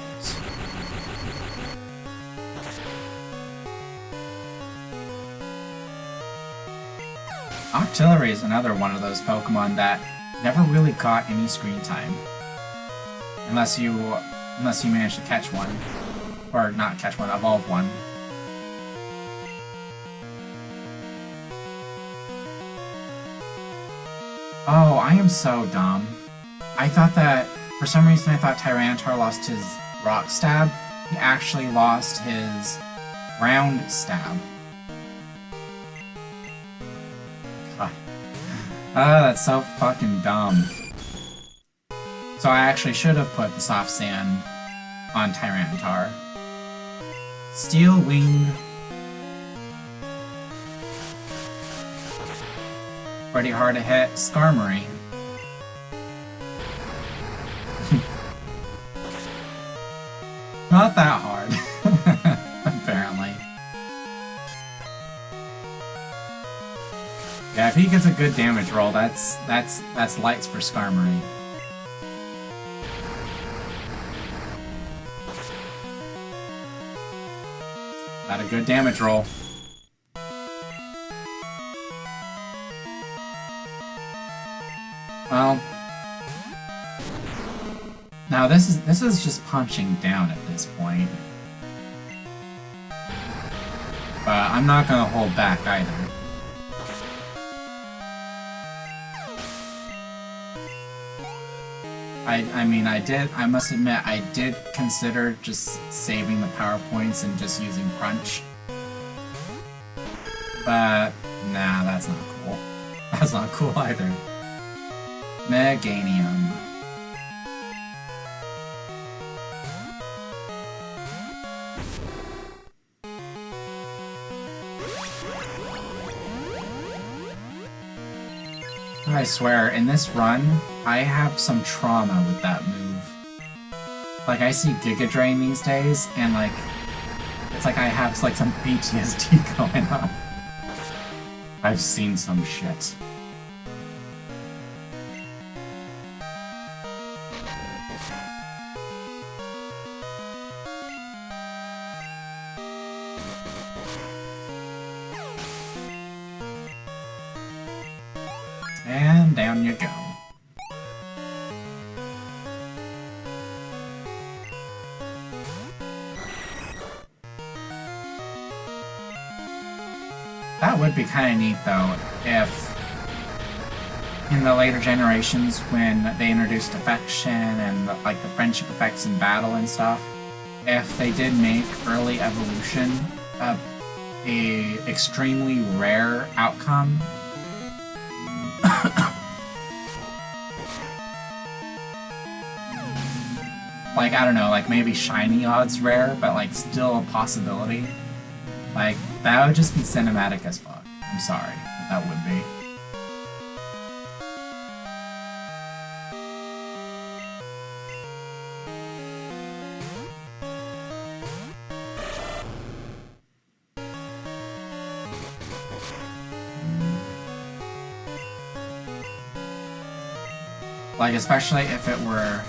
Octillery is another one of those Pokemon that never really got any screen time. Unless you manage to catch one. Or not catch one, evolve one. Oh, I am so dumb. I thought that, for some reason I thought Tyranitar lost his rock stab. He actually lost his ground stab. God. Oh, that's so fucking dumb. So I actually should have put the soft sand on Tyranitar. Steel Wing. Pretty hard to hit. Skarmory. Not that hard, apparently. Yeah, if he gets a good damage roll, that's lights for Skarmory. Got a good damage roll. Well, now this is just punching down at this point. But I'm not gonna hold back either. I mean, I must admit, I did consider just saving the power points and just using Crunch. But, nah, that's not cool. That's not cool either. Meganium. I swear, in this run, I have some trauma with that move. Like, I see Giga Drain these days, and like, it's like I have like some PTSD going on. I've seen some shit. And down you go. That would be kind of neat, though, if in the later generations, when they introduced affection and like the friendship effects in battle and stuff, if they did make early evolution a extremely rare outcome. Like, I don't know, like maybe shiny odds rare, but like still a possibility. Like, that would just be cinematic as fuck. I'm sorry, but that would be. Like, especially if it were...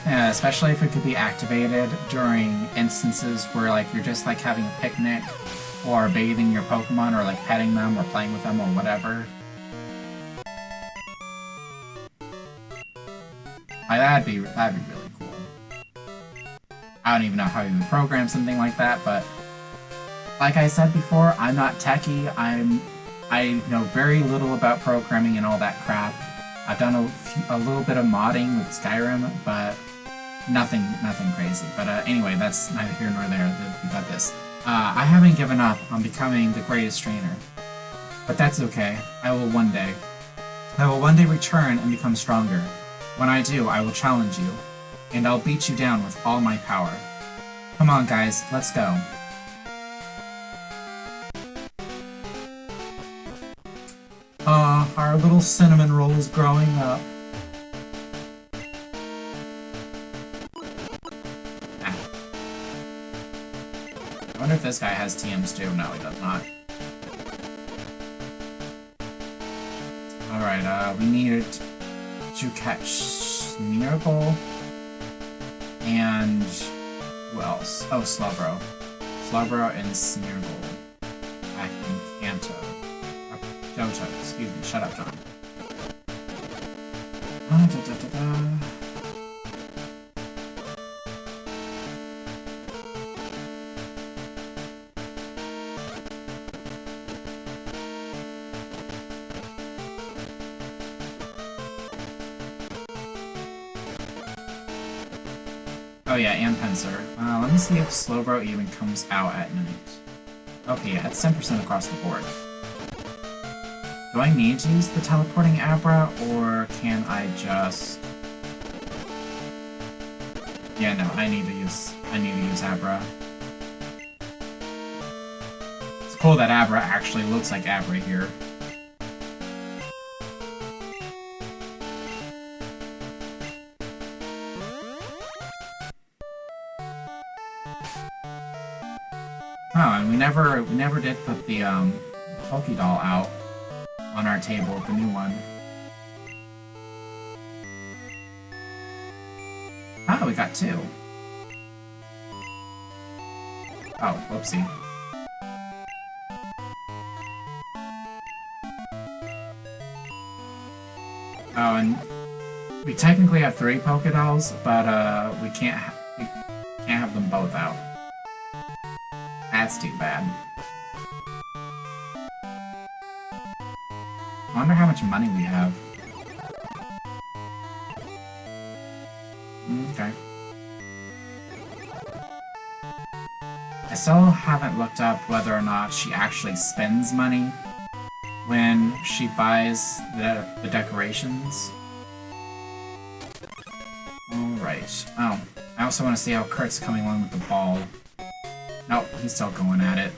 especially if it could be activated during instances where, like, you're just, like, having a picnic, or bathing your Pokemon, or, like, petting them, or playing with them, or whatever. Like, that'd be really cool. I don't even know how you would program something like that, but... like I said before, I'm not techie, I know very little about programming and all that crap. I've done a little bit of modding with Skyrim, but nothing crazy. But anyway, that's neither here nor there. We got this. I haven't given up on becoming the greatest trainer, but that's okay. I will one day return and become stronger. When I do, I will challenge you, and I'll beat you down with all my power. Come on, guys, let's go. Our little cinnamon roll is growing up. Ah. I wonder if this guy has TMs too. No, he does not. Alright, we needed to catch Smeargle and who else? Oh, Slowbro. Slowbro and Smeargle. Back in Kanto. Johto, excuse me, shut up, John. Oh yeah, and Pinsir. Let me see if Slowbro even comes out at night. Okay, yeah, it's 10% across the board. Do I need to use the teleporting Abra, or can I just... Yeah, no, I need to use Abra. It's cool that Abra actually looks like Abra here. Oh, and we never did put the Pokédoll out on our table, the new one. Oh, we got 2. Oh, whoopsie. Oh, and we technically have 3 Pokédolls, but we can't have them both out. That's too bad. I wonder how much money we have. Okay. I still haven't looked up whether or not she actually spends money when she buys the decorations. Alright. Oh, I also want to see how Kurt's coming along with the ball. Nope, he's still going at it.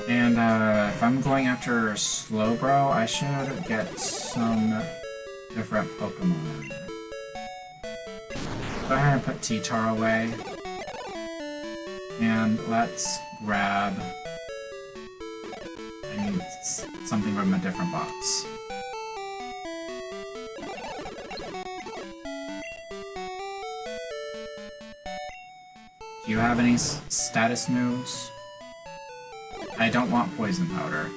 And if I'm going after Slowbro, I should get some different Pokemon. Go ahead and put T-Tar away. And let's grab... I need something from a different box. Do you have any status moves? I don't want Poison Powder.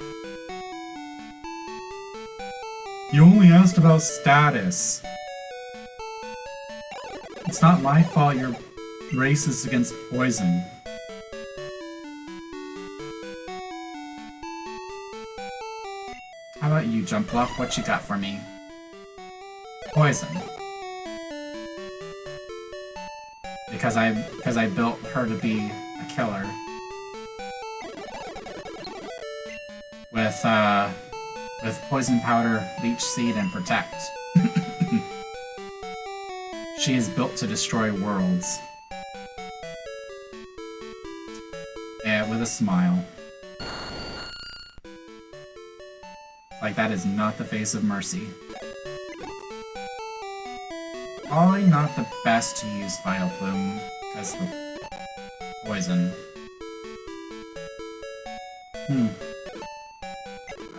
You only asked about status. It's not my fault you're racist against poison. How about you, Jumpluff? What you got for me? Poison. Because I built her to be a killer. With Poison Powder, Leech Seed, and Protect. She is built to destroy worlds. Yeah, with a smile. Like, that is not the face of mercy. Probably not the best to use Vileplume, because the poison.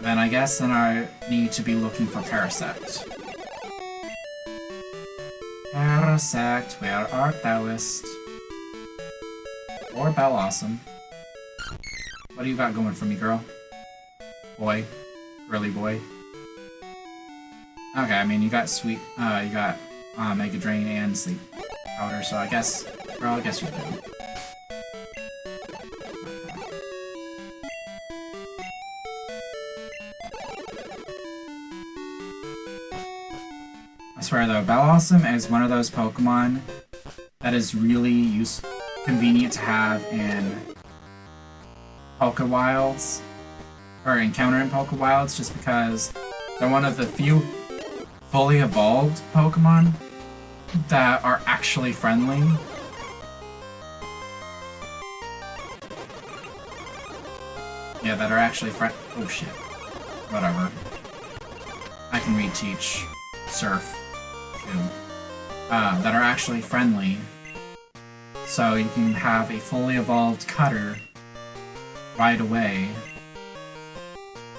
Then I guess I need to be looking for Parasect. Parasect, where art thouest? Or Bellawesome. What do you got going for me, girl? Boy. Girly boy. Okay, I mean, you got Sweet, you got Mega Drain and Sleep Powder, so I guess, girl, I guess you're good. I swear though, Bellawesome is one of those Pokemon that is really convenient to have in Pokewilds, or encounter in Pokewilds, just because they're one of the few fully evolved Pokemon that are actually friendly. Yeah, that are actually oh shit. Whatever. I can reteach Surf, too. That are actually friendly. So you can have a fully evolved Cutter right away.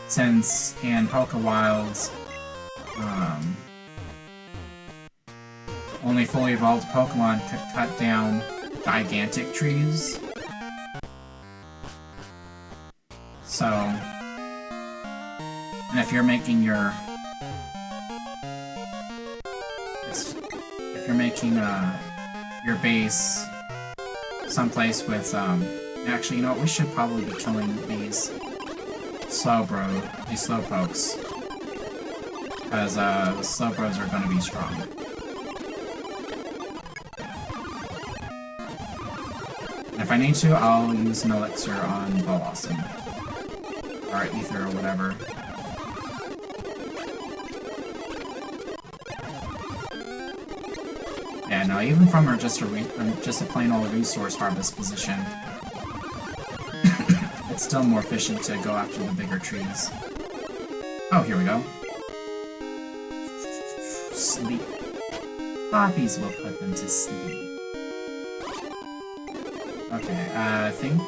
Since in Pokewilds, only fully evolved Pokemon could cut down gigantic trees. So, and if you're making your base someplace with actually, you know what, we should probably be killing these Slowpokes, because the Slowbros are going to be strong. If I need to, I'll use an elixir on Blossom. Or Ether or whatever. Yeah, no, even from her just a plain old resource harvest position, it's still more efficient to go after the bigger trees. Oh, here we go. Sleep. Poppies will put them to sleep. Okay, I think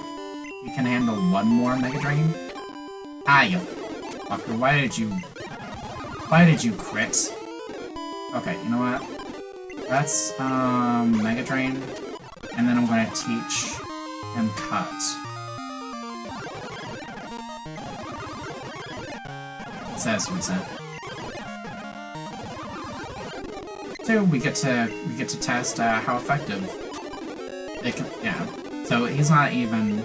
we can handle one more Mega Drain. Ah, you fucker, why did you crit? Okay, you know what? That's, Mega Drain, and then I'm gonna teach him Cut. It says reset. So we get to test how effective it can. Yeah. So he's not even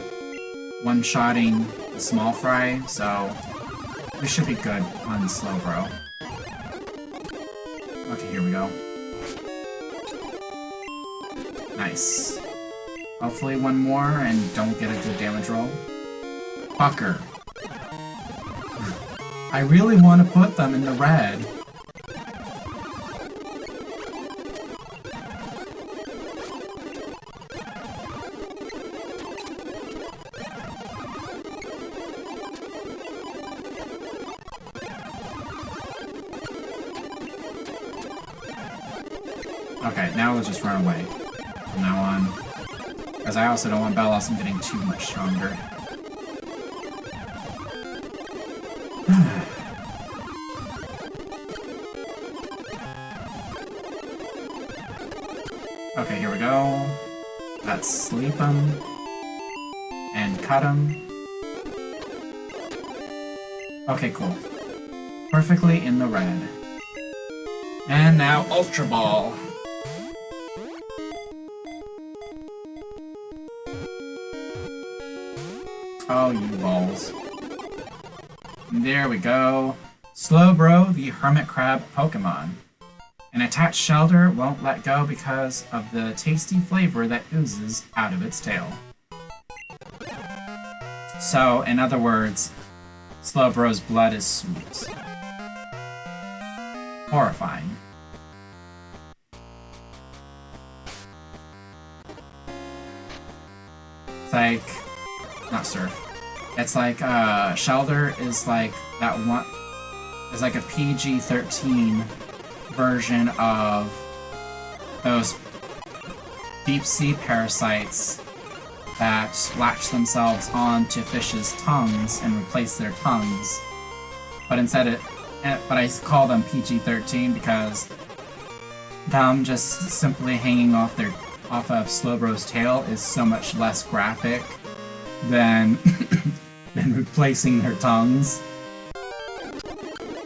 one-shotting the small fry, so we should be good on Slowbro. Okay, here we go. Nice. Hopefully one more and don't get a good damage roll. Fucker. I really want to put them in the red. Okay, now we'll just run away from now on. Because I also don't want Bellossom getting too much stronger. Okay, here we go. Let's sleep him. And cut him. Okay, cool. Perfectly in the red. And now Ultra Ball. Oh, you balls. There we go. Slowbro, the Hermit Crab Pokemon. An attached shelter won't let go because of the tasty flavor that oozes out of its tail. So, in other words, Slowbro's blood is sweet. Horrifying. It's like... not Surf. It's like, Shelter is like that one... is like a PG-13 version of those deep-sea parasites that latch themselves onto fish's tongues and replace their tongues. But but I call them PG-13 because them just simply hanging off of Slowbro's tail is so much less graphic than than replacing their tongues.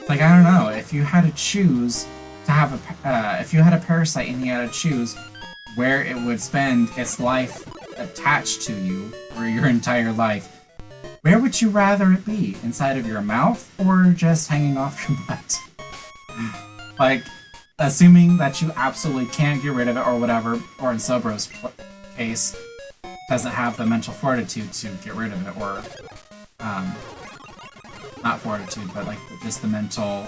Like, I don't know, if you had to choose to have if you had a parasite and you had to choose where it would spend its life attached to you for your entire life, where would you rather it be? Inside of your mouth or just hanging off your butt? Like, assuming that you absolutely can't get rid of it or whatever, or in Slowbro's case, doesn't have the mental fortitude to get rid of it, or, not fortitude, but like just the mental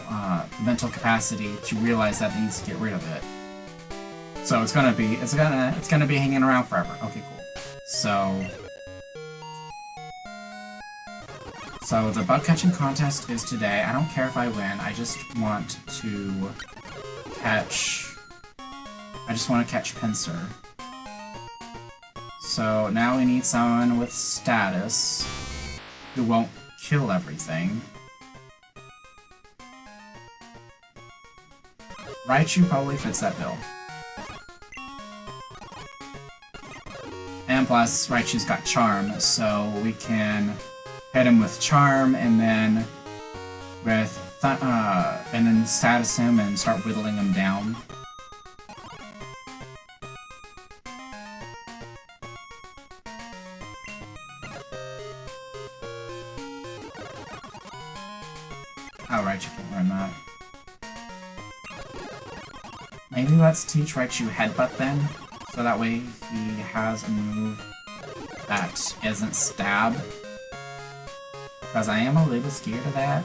capacity to realize that it needs to get rid of it. So it's gonna be hanging around forever. Okay, cool. So the bug catching contest is today. I don't care if I win. I just want to catch Pinsir. So now we need someone with status who won't kill everything. Raichu probably fits that bill. And plus, Raichu's got Charm, so we can hit him with Charm and then status him and start whittling him down. Oh, Raichu can learn that. Maybe let's teach Raichu Headbutt then, so that way he has a move that isn't stab. Because I am a little scared of that.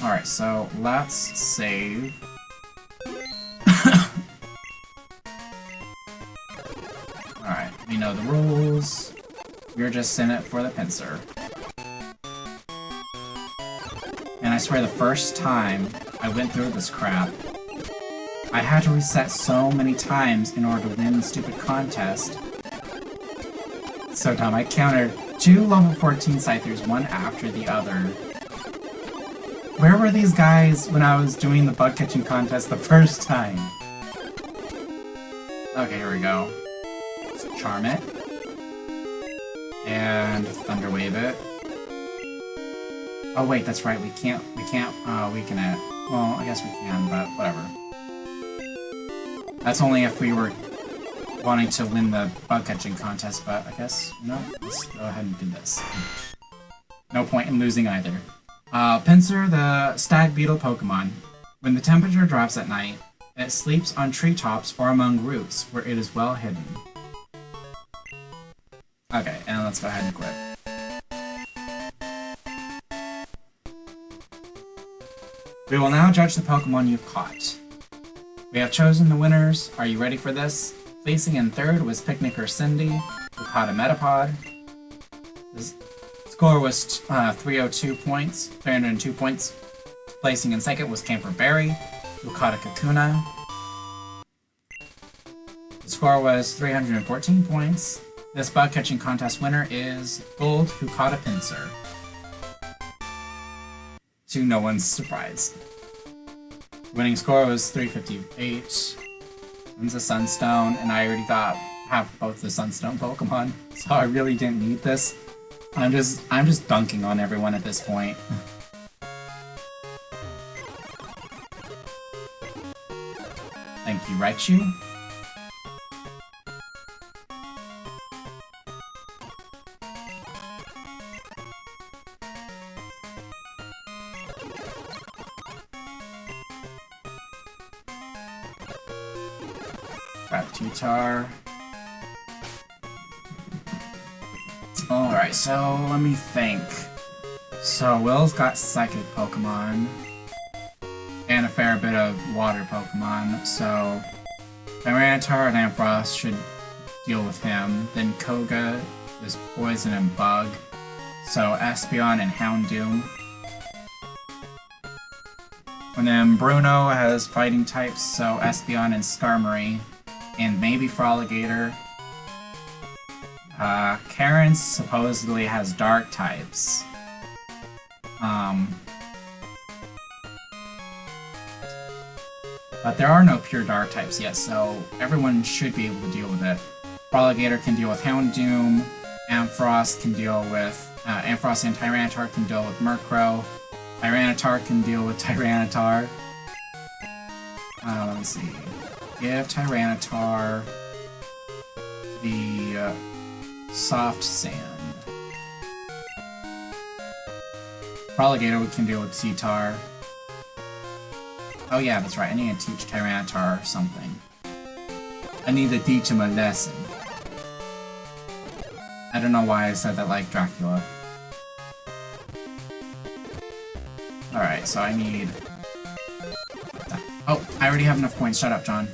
Alright, so let's save. Alright, we know the rules. We're just in it for the pincer. And I swear the first time I went through this crap, I had to reset so many times in order to win the stupid contest. So dumb. I countered 2 level 14 Scythers, one after the other. Where were these guys when I was doing the bug catching contest the first time? Okay, here we go. Let's charm it. And Thunder Wave it. Oh wait, that's right, we can't weaken it. Well, I guess we can, but whatever. That's only if we were wanting to win the bug catching contest, but I guess, no, let's go ahead and do this. No point in losing either. Pinsir, the stag beetle Pokemon. When the temperature drops at night, it sleeps on treetops or among roots where it is well hidden. Okay, and let's go ahead and quit. We will now judge the Pokemon you've caught. We have chosen the winners. Are you ready for this? Placing in third was Picnicker Cindy, who caught a Metapod. His score was 302 points, 302 points. Placing in second was Camper Berry, who caught a Kakuna. The score was 314 points. This bug catching contest winner is Gold, who caught a Pinsir. To no one's surprise. Winning score was 358. Wins a Sunstone, and I already have both the Sunstone Pokemon, so I really didn't need this. I'm just dunking on everyone at this point. Thank you, Raichu. Pupitar. Alright, so let me think. So Will's got Psychic Pokemon and a fair bit of Water Pokemon, so Tyranitar and Amphros should deal with him. Then Koga is Poison and Bug, so Espeon and Houndoom. And then Bruno has Fighting types, so Espeon and Skarmory. And maybe Freligator. Karen supposedly has Dark types. But there are no pure Dark types yet, so everyone should be able to deal with it. Freligator can deal with Houndoom. Amphros can deal with... Amphros and Tyranitar can deal with Murkrow. Tyranitar can deal with Tyranitar. Let's see. Give Tyranitar the soft sand. Freligator we can deal with T-Tar. Oh yeah, that's right, I need to teach Tyranitar something. I need to teach him a lesson. I don't know why I said that like Dracula. Alright, so I need... Oh, I already have enough points. Shut up, John.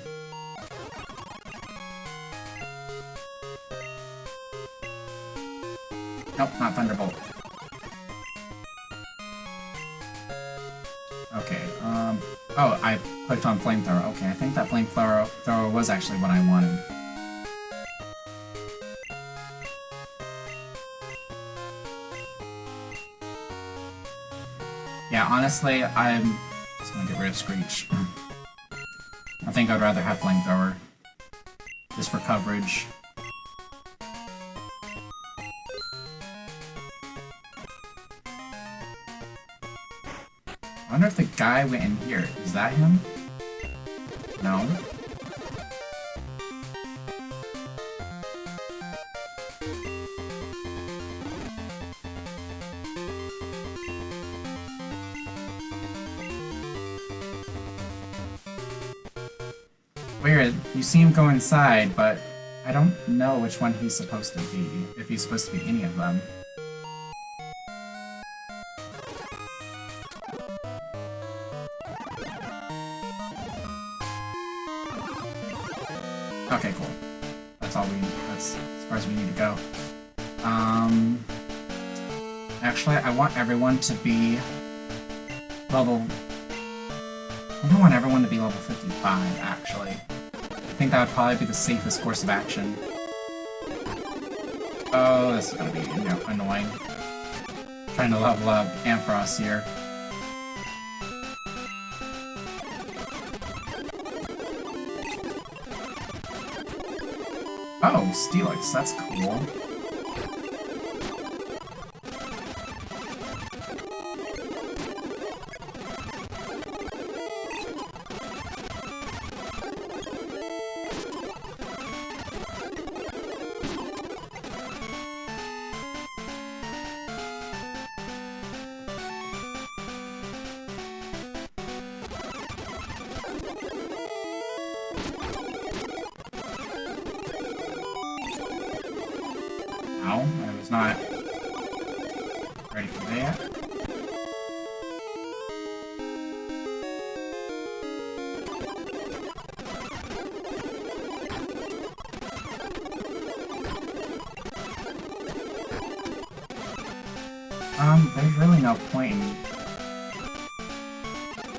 Nope, not Thunderbolt. Okay, oh, I clicked on Flamethrower. Okay, I think that Flamethrower was actually what I wanted. Yeah, honestly, I'm just gonna get rid of Screech. I think I'd rather have Flamethrower. Just for coverage. I wonder if the guy went in here. Is that him? No. Weird. You see him go inside, but I don't know which one he's supposed to be. If he's supposed to be any of them. Okay, cool. That's all that's as far as we need to go. Actually, I want everyone to be level... I want everyone to be level 55, actually. I think that would probably be the safest course of action. Oh, this is gonna be, you know, annoying. Trying to level up Amphros here. Oh, Steelix, that's cool. No, I was not ready for that. There's really no point in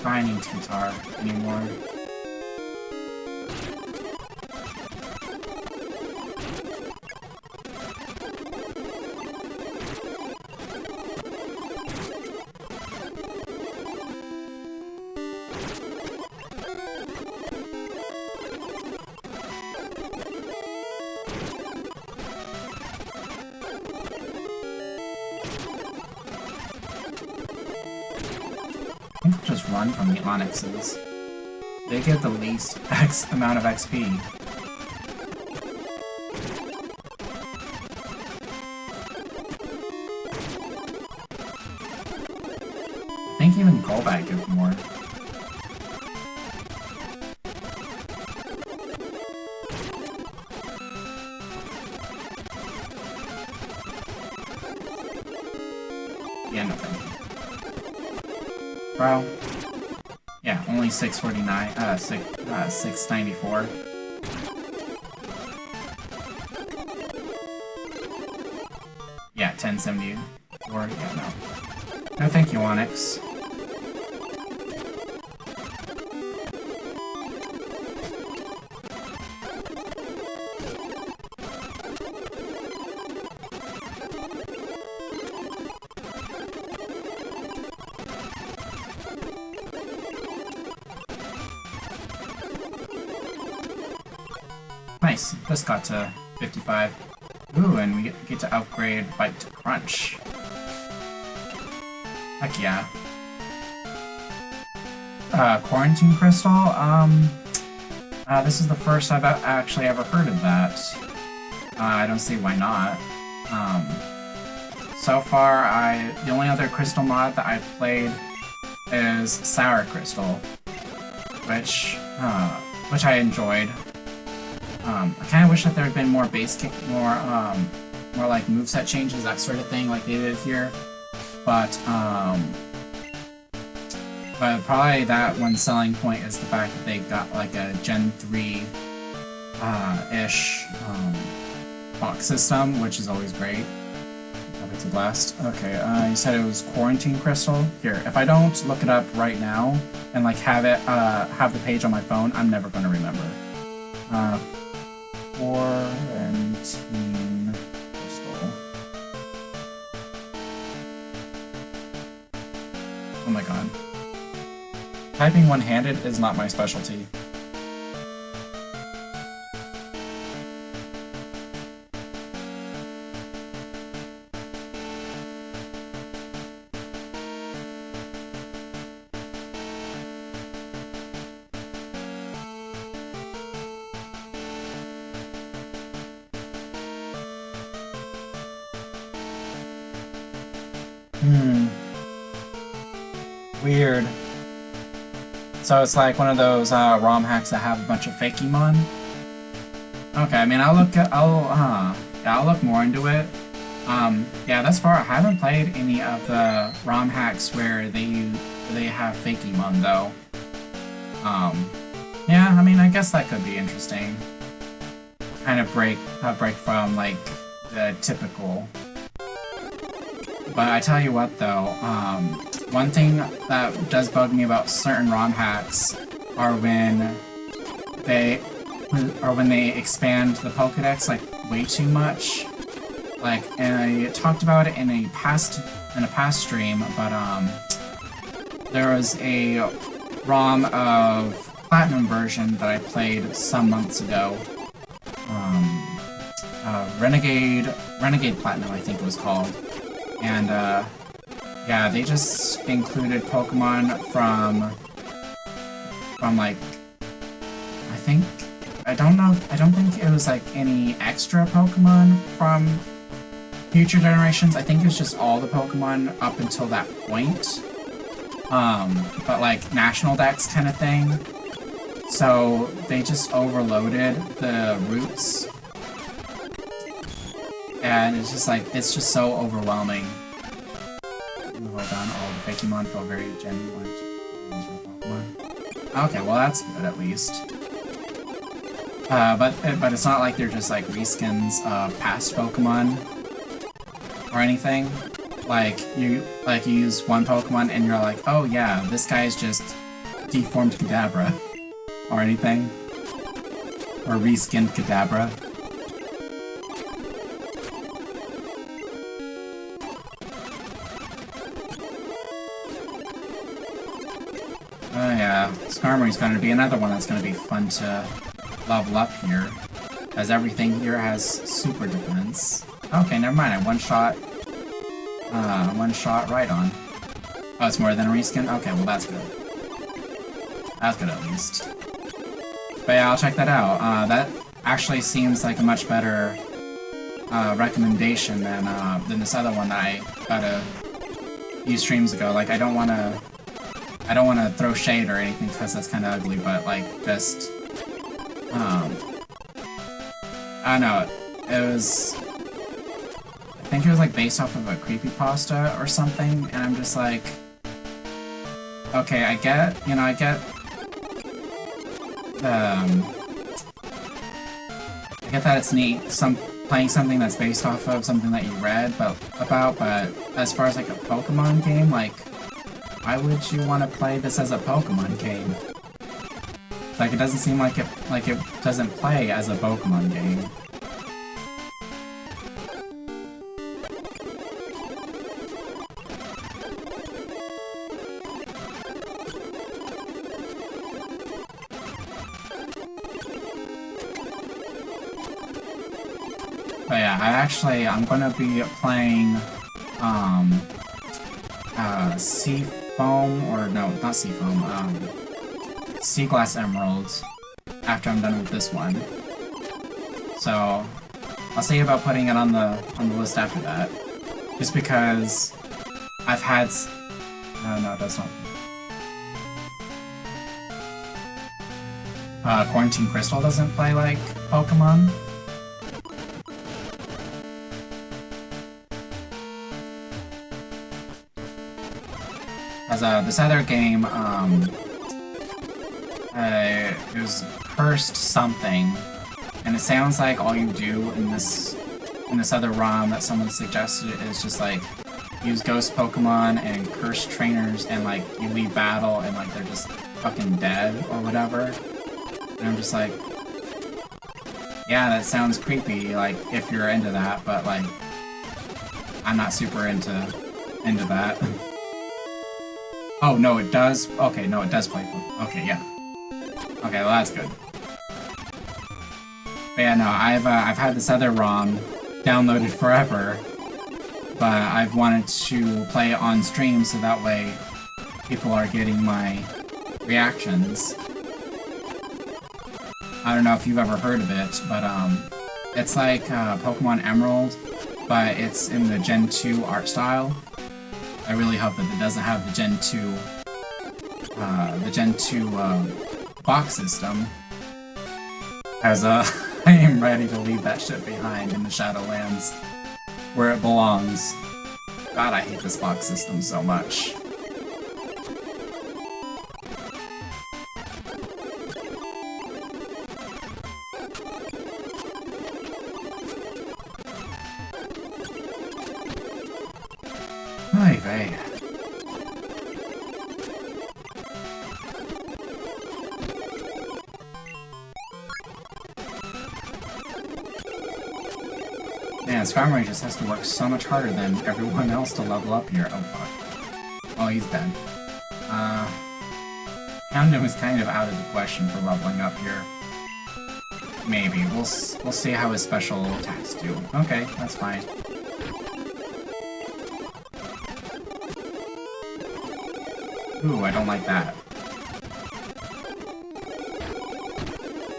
finding Pupitar anymore. I think I'll just run from the Onyxes. They get the least X amount of XP. I think even Golbat gives more. Yeah, no thank you. Bro. Yeah, only 649, 694. Yeah, 1074. Yeah, no. No thank you, Onyx. Nice, just got to 55. Ooh, and we get to upgrade Bite to Crunch. Heck yeah. Quarantine Crystal? This is the first I've actually ever heard of that. I don't see why not. So far, the only other crystal mod that I've played is Sour Crystal, which I enjoyed. I kind of wish that there had been more more like moveset changes, that sort of thing, like they did here. But probably that one selling point is the fact that they got like a Gen 3 ish box system, which is always great. It's a blast. Okay, you said it was Quarantine Crystal. Here, if I don't look it up right now and like have the page on my phone, I'm never going to remember. Quarantine Crystal. Oh my god. Typing one-handed is not my specialty. Weird. So it's like one of those ROM hacks that have a bunch of Fakemon. Okay, I mean I'll look more into it. Yeah, thus far I haven't played any of the ROM hacks where they have Fakemon though. Yeah, I mean I guess that could be interesting. Kind of break from like the typical. But I tell you what though, one thing that does bug me about certain ROM hacks are when they expand the Pokédex like way too much. Like, and I talked about it in a past stream, but there was a ROM of Platinum version that I played some months ago. Renegade Platinum, I think it was called. And, yeah, they just included Pokemon from like, I don't think it was like any extra Pokemon from future generations. I think it was just all the Pokemon up until that point. But like national dex kind of thing. So they just overloaded the routes. And it's just like, it's just so overwhelming. Well done, all the Pokemon feel very genuine. Okay, well that's good at least. But it's not like they're just like reskins of past Pokemon or anything. Like you use one Pokemon and you're like, oh yeah, this guy is just deformed Kadabra or anything, or reskinned Kadabra. Oh yeah, Skarmory's going to be another one that's going to be fun to level up here, as everything here has super defense. Okay, never mind, I one shot Rhydon. Oh, it's more than a reskin? Okay, well that's good. That's good at least. But yeah, I'll check that out. That actually seems like a much better recommendation than this other one that I got a few streams ago. Like, I don't want to throw shade or anything because that's kind of ugly, but like just I don't know. It was, I think it was like based off of a creepypasta or something, and I'm just like, okay, I get that it's neat, playing something that's based off of something that you read but as far as like a Pokemon game, like, why would you want to play this as a Pokemon game? Like, it doesn't seem like it doesn't play as a Pokemon game. But yeah, I'm gonna be playing, Seafoam, or no, not Seafoam, Sea Glass Emeralds after I'm done with this one. So, I'll see about putting it on the list after that. Just because I've had... no, that's not... Quarantine Crystal doesn't play like Pokemon. As this other game, it was cursed something, and it sounds like all you do in this other ROM that someone suggested is just like use ghost Pokemon and curse trainers, and like you leave battle and like they're just fucking dead or whatever. And I'm just like, yeah, that sounds creepy, like if you're into that, but like I'm not super into that. Oh, no, it does? Okay, no, it does play. Okay, yeah. Okay, well, that's good. But yeah, no, I've had this other ROM downloaded forever, but I've wanted to play it on stream so that way people are getting my reactions. I don't know if you've ever heard of it, but it's like Pokemon Emerald, but it's in the Gen 2 art style. I really hope that it doesn't have the Gen 2 the Gen 2 box system, as I am ready to leave that shit behind in the Shadowlands, where it belongs. God, I hate this box system so much. Ay vey. Man, Skarmory just has to work so much harder than everyone else to level up here. Oh fuck. Oh, he's dead. Houndoom is kind of out of the question for leveling up here. Maybe. We'll see how his special attacks do. Okay, that's fine. Ooh, I don't like that.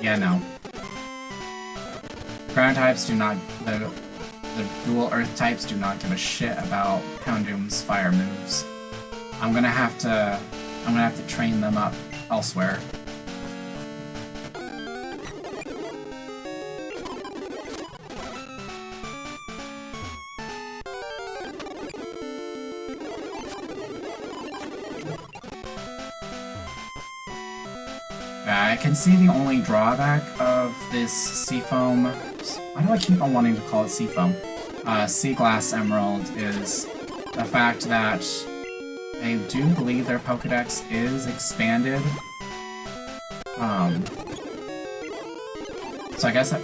Yeah, no. Ground types do not... The dual earth types do not give a shit about Houndoom's fire moves. I'm gonna have to train them up elsewhere. I can see the only drawback of this Seafoam... Why do I keep on wanting to call it Seafoam? Sea Glass Emerald is the fact that I do believe their Pokedex is expanded. So I guess at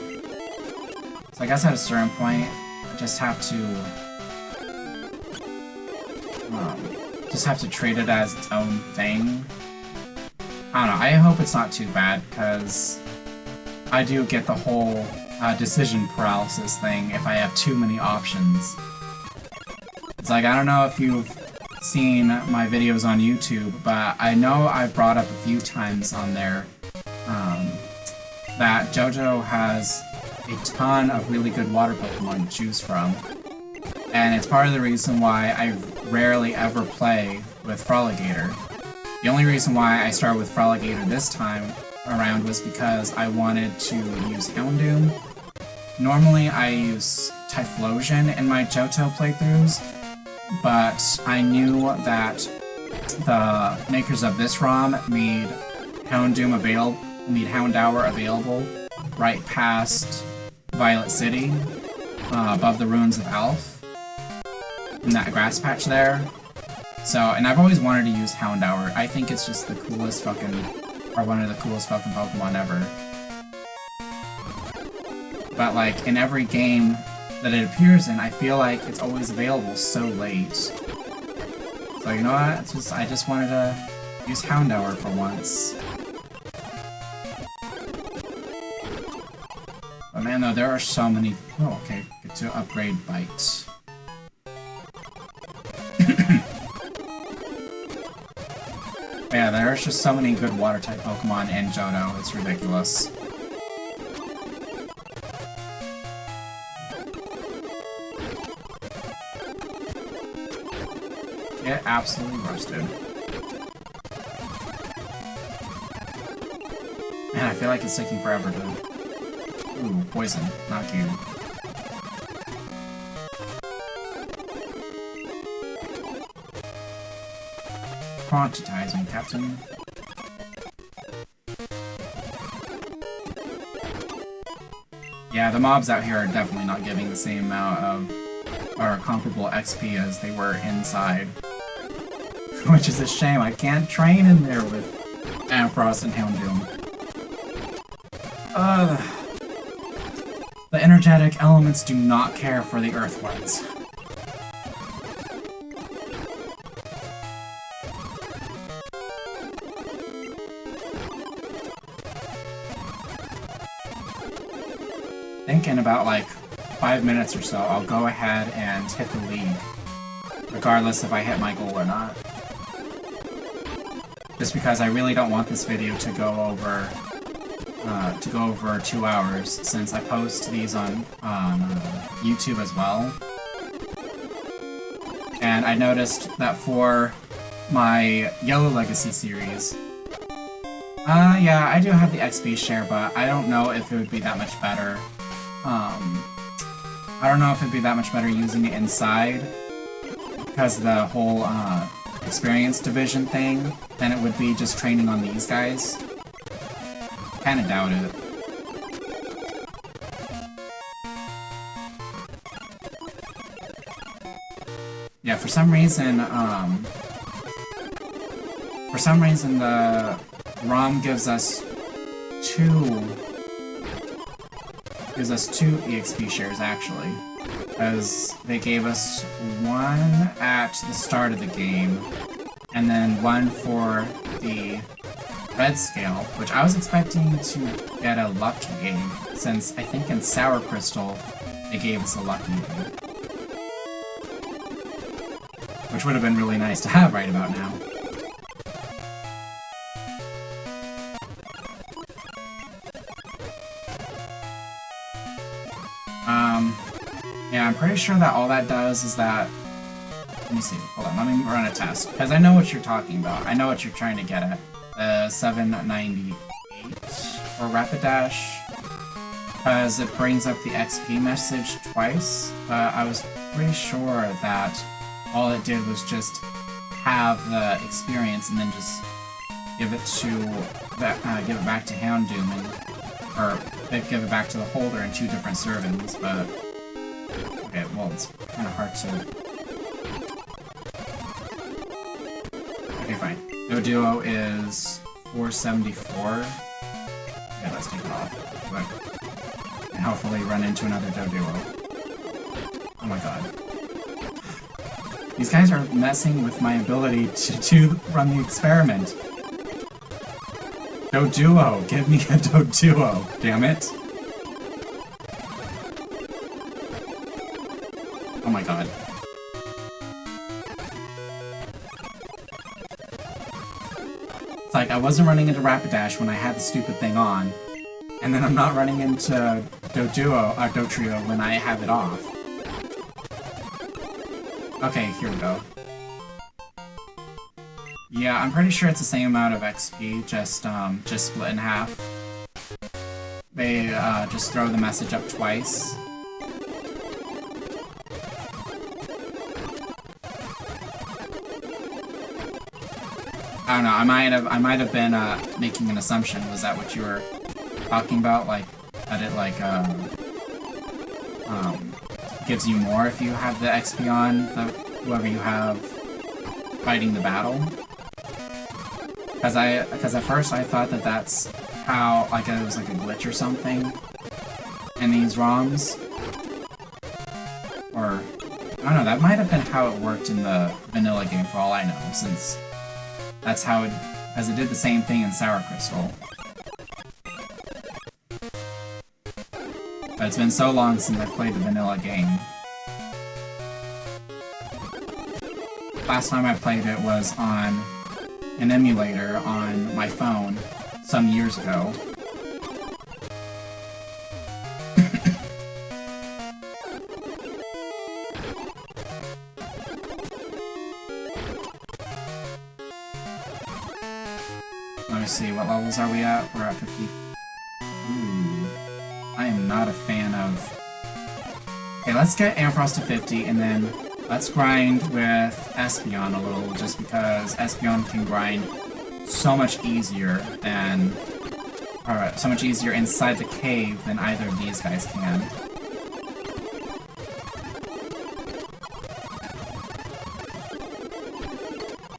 a certain point, I just have to treat it as its own thing. I don't know, I hope it's not too bad, because I do get the whole decision paralysis thing if I have too many options. It's like, I don't know if you've seen my videos on YouTube, but I know I've brought up a few times on there that JoJo has a ton of really good water Pokemon to choose from. And it's part of the reason why I rarely ever play with Freligator. The only reason why I started with Freligator this time around was because I wanted to use Houndoom. Normally I use Typhlosion in my Johto playthroughs, but I knew that the makers of this ROM made Houndour available right past Violet City, above the ruins of Alph, in that grass patch there. So, and I've always wanted to use Houndour. I think it's just the coolest fucking, or one of the coolest fucking Pokemon ever. But like, in every game that it appears in, I feel like it's always available so late. So you know what, I just wanted to use Houndour for once. But man though, there are so many... Oh, okay, get to upgrade Bite. Yeah, there's just so many good water-type Pokemon in Johto, it's ridiculous. Get absolutely roasted. Man, I feel like it's taking forever to... Ooh, poison. Not cute. Quantize me, Captain. Yeah, the mobs out here are definitely not giving the same amount of, or comparable XP as they were inside. Which is a shame, I can't train in there with Amphros and Houndoom. The energetic elements do not care for the Earth ones. In about like 5 minutes or so, I'll go ahead and hit the league, regardless if I hit my goal or not. Just because I really don't want this video to go over 2 hours, since I post these on YouTube as well. And I noticed that for my Yellow Legacy series. Yeah, I do have the XP share, but I don't know if it would be that much better. I don't know if it'd be that much better using it inside, because of the whole, experience division thing, than it would be just training on these guys. Kinda doubt it. Yeah, for some reason the ROM gives us two EXP shares, actually. Because they gave us one at the start of the game, and then one for the red scale, which I was expecting to get a lucky game, since I think in Sour Crystal they gave us a lucky game. Which would have been really nice to have right about now. Yeah, I'm pretty sure that all that does is that... Let me see, hold on, let me run a test. Because I know what you're talking about. I know what you're trying to get at. The 798 for Rapidash. Because it brings up the XP message twice. But I was pretty sure that all it did was just have the experience and then just give it back to Houndoom or give it back to the holder in 2 different servings, but okay, well, it's kind of hard to... Okay, fine. Doduo is 474. Okay, let's take it off. Quick. And hopefully run into another Doduo. Oh my god. These guys are messing with my ability to run the experiment. Doduo! Give me a Doduo, damn it! Oh my god. It's like I wasn't running into Rapidash when I had the stupid thing on, and then I'm not running into Dotrio when I have it off. Okay, here we go. Yeah, I'm pretty sure it's the same amount of XP, just split in half. They, just throw the message up twice. I don't know, I might have been, making an assumption. Was that what you were talking about? Like, that it, like, gives you more if you have the XP on whoever you have fighting the battle? Because at first I thought that that's how, like, it was like a glitch or something in these ROMs. Or, I don't know, that might have been how it worked in the vanilla game for all I know, since that's how it, because it did the same thing in Sour Crystal. But it's been so long since I played the vanilla game. Last time I played it was on an emulator on my phone some years ago. Let me see, what levels are we at? We're at 50. Ooh. I am not a fan of... Okay, let's get Amphros to 50, and then let's grind with Espeon a little, just because Espeon can grind so much easier than... Alright, so much easier inside the cave than either of these guys can.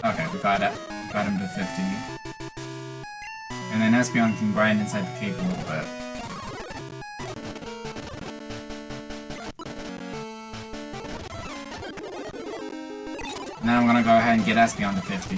Okay, we got it. Got him to 50. And then Espeon can grind inside the cave a little bit. And then I'm gonna go ahead and get Espeon to 50.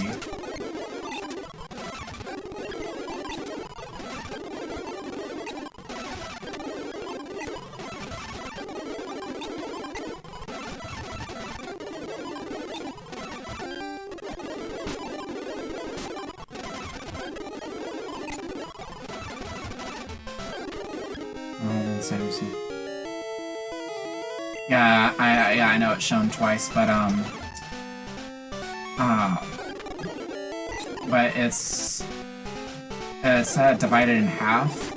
Yeah, I know it's shown twice, but but it's divided in half.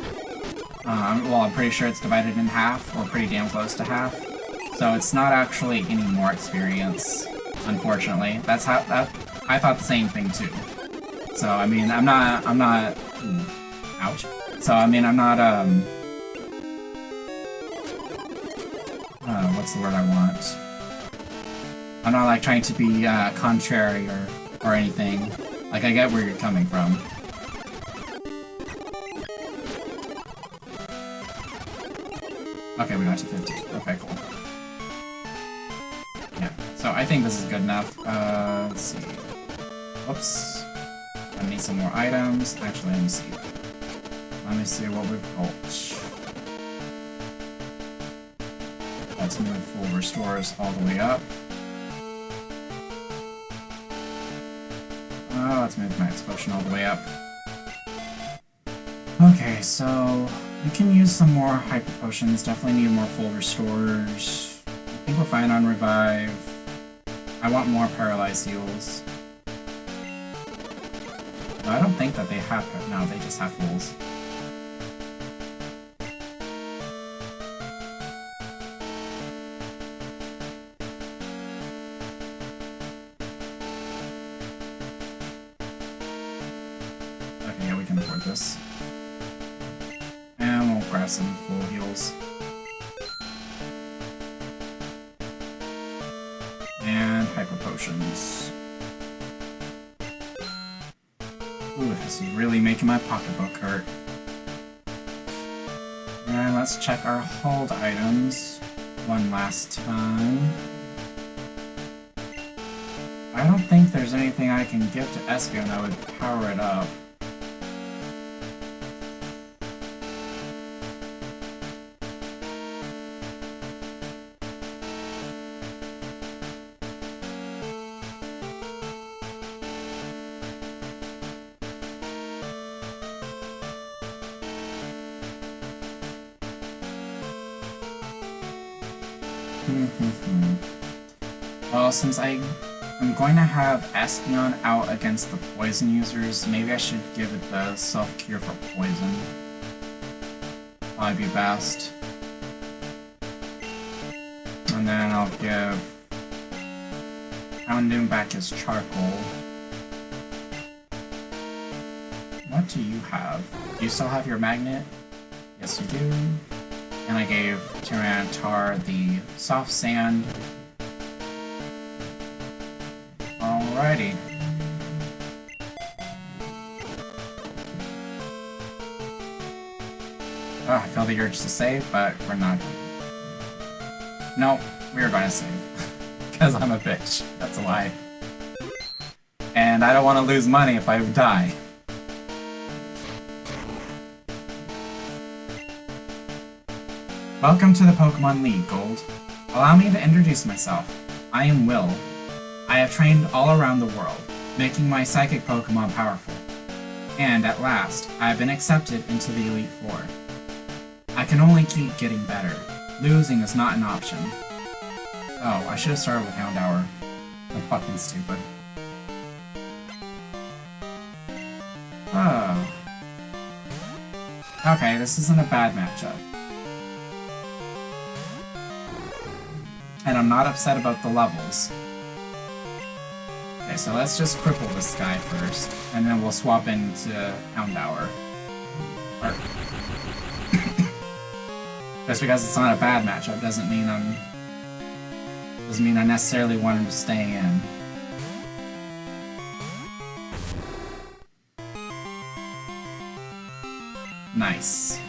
Well, I'm pretty sure it's divided in half, or pretty damn close to half. So it's not actually any more experience, unfortunately. That's how I thought the same thing too. So I mean, I'm not. Ooh, ouch. So I mean, I'm not. What's the word I want? I'm not like trying to be contrary or anything. Like I get where you're coming from. Okay, we got to 50. Okay, cool. Yeah, so I think this is good enough. Let's see. Whoops. I need some more items. Actually, let me see. Let me see what we've got. Let's move full restores all the way up. Let's move max potion all the way up. Okay, so we can use some more hyper potions. Definitely need more full restores. I think we're fine on revive. I want more paralyzed heals. I don't think that they have. No, they just have fools. Okay, yeah, we can afford this. And we'll grab some full heals. And hyper potions. Ooh, this is really making my pocketbook hurt. And let's check our hold items one last time. I don't think there's anything I can give to Espeon that would power it up. Well, since I'm going to have Espeon out against the poison users, maybe I should give it the self-cure for poison. Probably be best. And then I'll give Houndoom back his charcoal. What do you have? Do you still have your magnet? Yes, you do. And I gave Tyranitar the soft sand. Alrighty. Oh, I feel the urge to save, but we're not. Nope, we're going to save. Because I'm a bitch. That's why. And I don't want to lose money if I die. Welcome to the Pokemon League, Gold. Allow me to introduce myself. I am Will. I have trained all around the world, making my psychic Pokemon powerful. And at last, I have been accepted into the Elite Four. I can only keep getting better. Losing is not an option. Oh, I should have started with Houndour. I'm fucking stupid. Oh. Okay, this isn't a bad matchup. And I'm not upset about the levels. Okay, so let's just cripple this guy first, and then we'll swap into Houndour. Just because it's not a bad matchup doesn't mean I necessarily want him to stay in. Nice.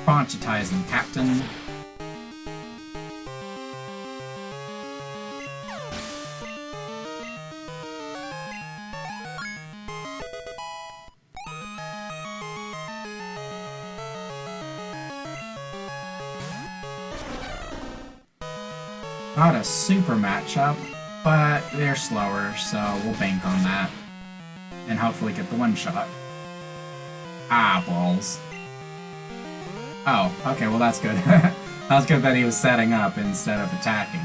Ponchitizing, Captain. Not a super matchup, but they're slower, so we'll bank on that. And hopefully get the one-shot. Ah, balls. Oh, okay, well that's good. That's good that he was setting up instead of attacking.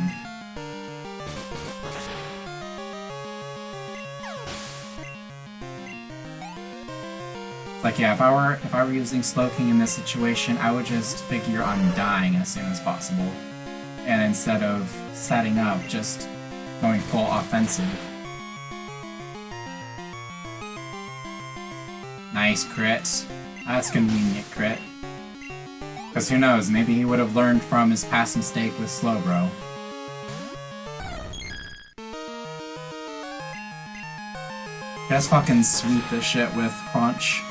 Like, yeah, if I were using Slowking in this situation, I would just figure on dying as soon as possible. And instead of setting up, just going full offensive. Nice crit. That's convenient crit. Because who knows, maybe he would have learned from his past mistake with Slowbro. Just fucking sweep this shit with Crunch.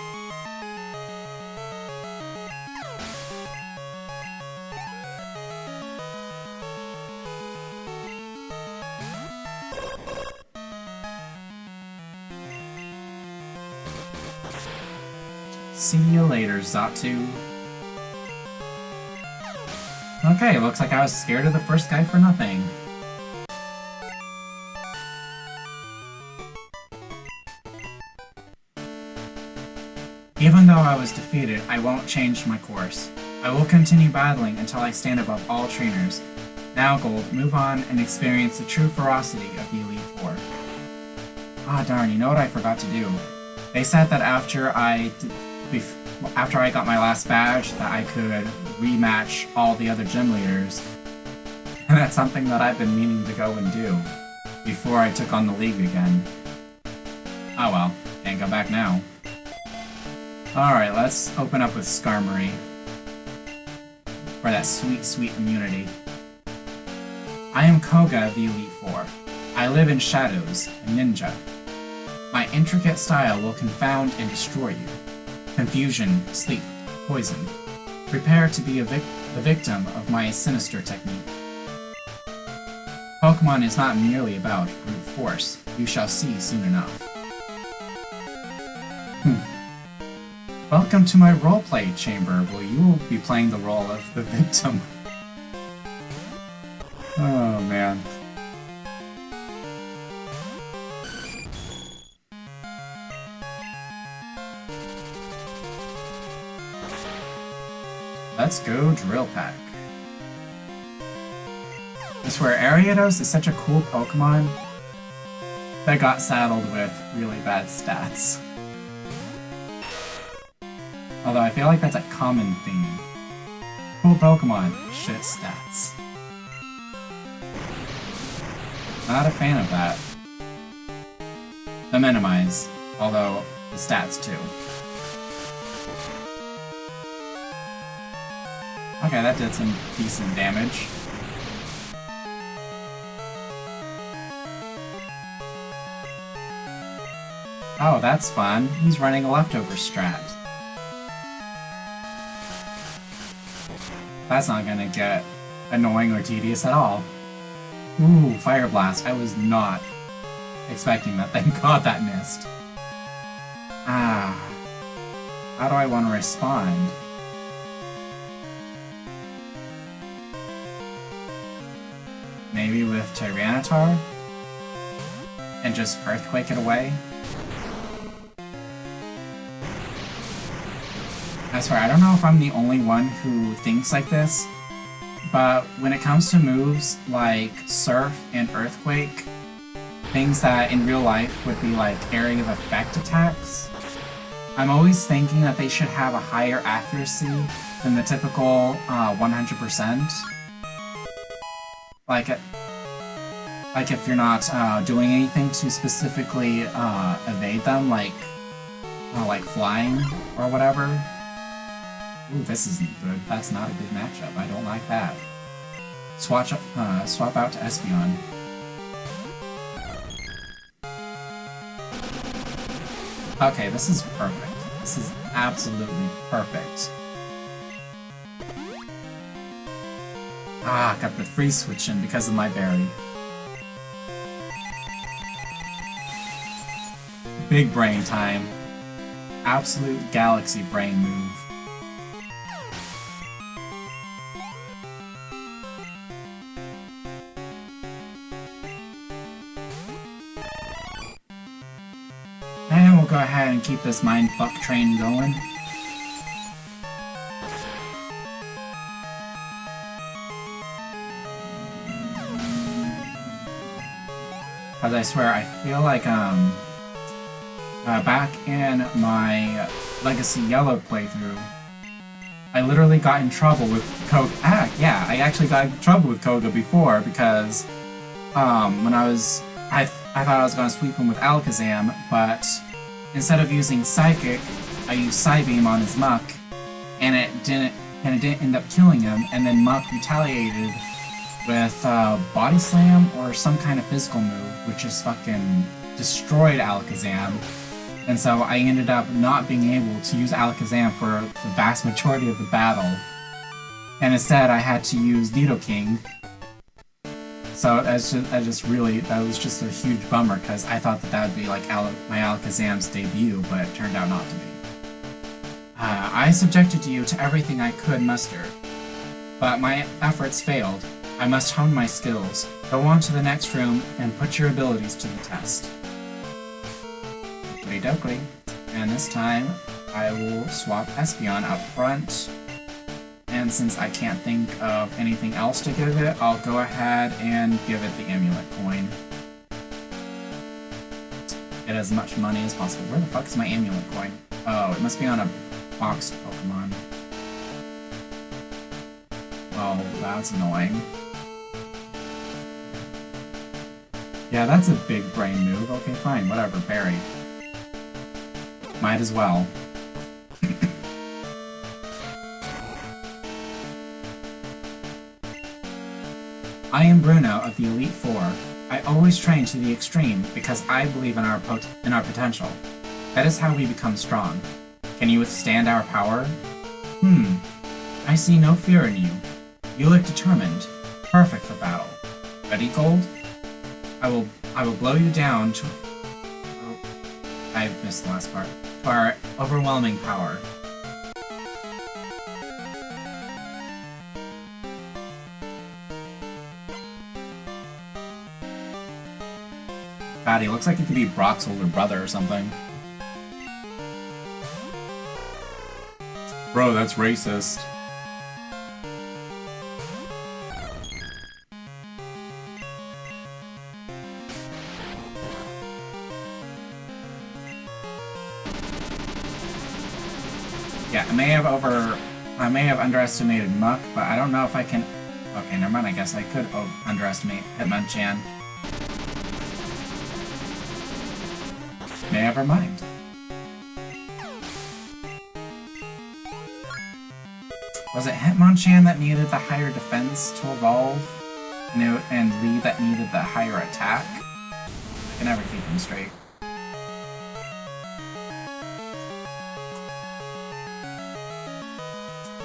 See you later, Xatu. Okay, looks like I was scared of the first guy for nothing. Even though I was defeated, I won't change my course. I will continue battling until I stand above all trainers. Now, Gold, move on and experience the true ferocity of the Elite Four. Ah, darn, you know what I forgot to do? They said that after I got my last badge, that I could rematch all the other gym leaders. And that's something that I've been meaning to go and do before I took on the league again. Oh well, can't go back now. Alright, let's open up with Skarmory. For that sweet, sweet immunity. I am Koga of the Elite Four. I live in shadows, a ninja. My intricate style will confound and destroy you. Confusion, sleep, poison. Prepare to be the victim of my sinister technique. Pokemon is not merely about brute force. You shall see soon enough. Welcome to my roleplay chamber, where you will be playing the role of the victim. Oh, man. Let's go Drill Peck. I swear, Ariados is such a cool Pokemon that got saddled with really bad stats. Although I feel like that's a common theme. Cool Pokemon, shit stats. Not a fan of that. The minimize, although the stats too. Okay, that did some decent damage. Oh, that's fun. He's running a leftover strat. That's not gonna get annoying or tedious at all. Ooh, Fire Blast. I was not expecting that. Thank God that missed. Ah. How do I want to respond? Maybe with Tyranitar? And just Earthquake it away? I swear, I don't know if I'm the only one who thinks like this, but when it comes to moves like Surf and Earthquake, things that in real life would be like area of effect attacks, I'm always thinking that they should have a higher accuracy than the typical 100%. Like if you're not doing anything to specifically evade them, like flying or whatever. Ooh, this isn't good. That's not a good matchup. I don't like that. Swap out to Espeon. Okay, this is perfect. This is absolutely perfect. Ah, got the free switch in because of my berry. Big brain time. Absolute galaxy brain move. And we'll go ahead and keep this mindfuck train going. Because I swear, I feel like, back in my Legacy Yellow playthrough, I literally got in trouble with Koga. Yeah, I actually got in trouble with Koga before because when I thought I was going to sweep him with Alakazam, but instead of using Psychic, I used Psybeam on his Muck, and it didn't end up killing him, and then Muck retaliated with Body Slam or some kind of physical move, which just fucking destroyed Alakazam. And so I ended up not being able to use Alakazam for the vast majority of the battle. And instead I had to use Nidoking. So that was just a huge bummer, because I thought that would be like my Alakazam's debut, but it turned out not to be. I subjected you to everything I could muster, but my efforts failed. I must hone my skills. Go on to the next room and put your abilities to the test. Okey-dokey. And this time, I will swap Espeon up front. And since I can't think of anything else to give it, I'll go ahead and give it the Amulet Coin. Get as much money as possible. Where the fuck is my Amulet Coin? Oh, it must be on a boxed Pokemon. Oh, that's annoying. Yeah, that's a big brain move. Okay, fine, whatever, Berry. Might as well. I am Bruno of the Elite Four. I always train to the extreme because I believe in our potential. That is how we become strong. Can you withstand our power? I see no fear in you. You look determined. Perfect for battle. Ready, Gold? I will blow you down to... Oh, I missed the last part. To our overwhelming power. Fatty, looks like it could be Brock's older brother or something. Bro, that's racist. Yeah, I may have underestimated Muck, but I don't know if I can... Okay, never mind, I guess I could underestimate Hitmonchan. Never mind. Was it Hitmonchan that needed the higher defense to evolve? And Lee that needed the higher attack? I can never keep them straight.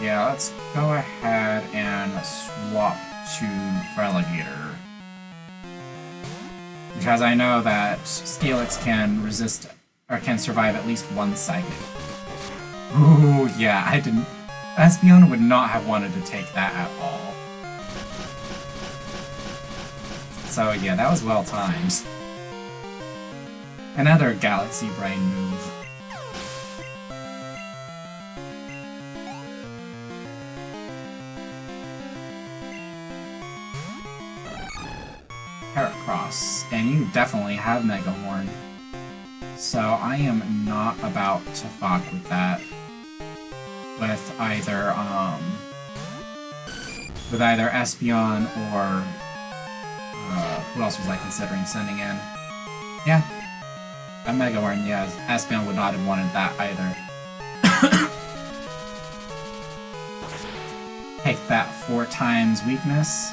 Yeah, let's go ahead and swap to Freligator. Because I know that Steelix can resist, or can survive at least one Psychic. Ooh, yeah, I didn't... Espeon would not have wanted to take that at all. So yeah, that was well timed. Another Galaxy Brain move. Heracross, and you definitely have Mega Horn. So I am not about to fuck with that. With either Espeon or who else was I considering sending in? Yeah, a Mega Horn. Yeah, Espeon would not have wanted that either. Take that 4 times weakness.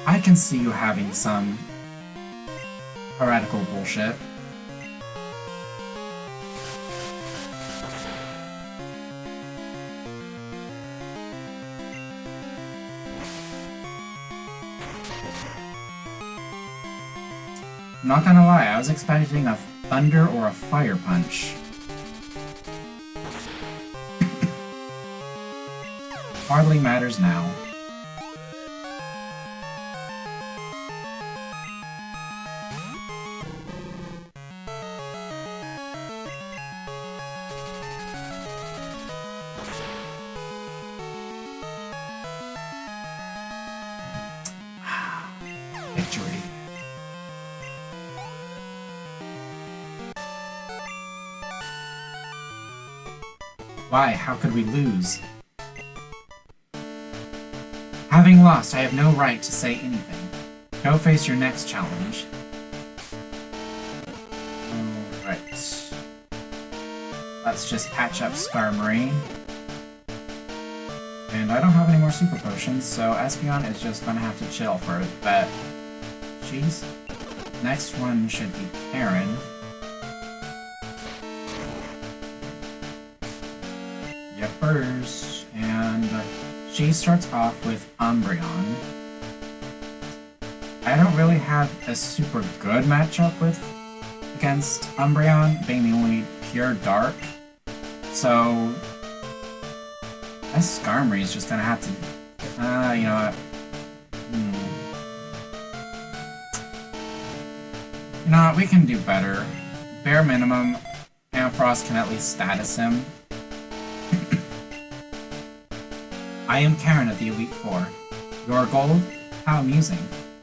I can see you having some heretical bullshit. I'm not gonna lie, I was expecting a thunder or a fire punch. Hardly matters now. victory. Why? How could we lose? Having lost, I have no right to say anything. Go face your next challenge. Alright. Let's just patch up Skarmory. And I don't have any more super potions, so Espeon is just gonna have to chill for a bit. Jeez. Next one should be Karen. Yepers. And she starts off with Umbreon. I don't really have a super good matchup against Umbreon, being the only pure dark. So this Skarmory is just gonna have to, you know what? You know what, we can do better. Bare minimum, Amphros can at least status him. I am Karen of the Elite Four. Your gold? How amusing.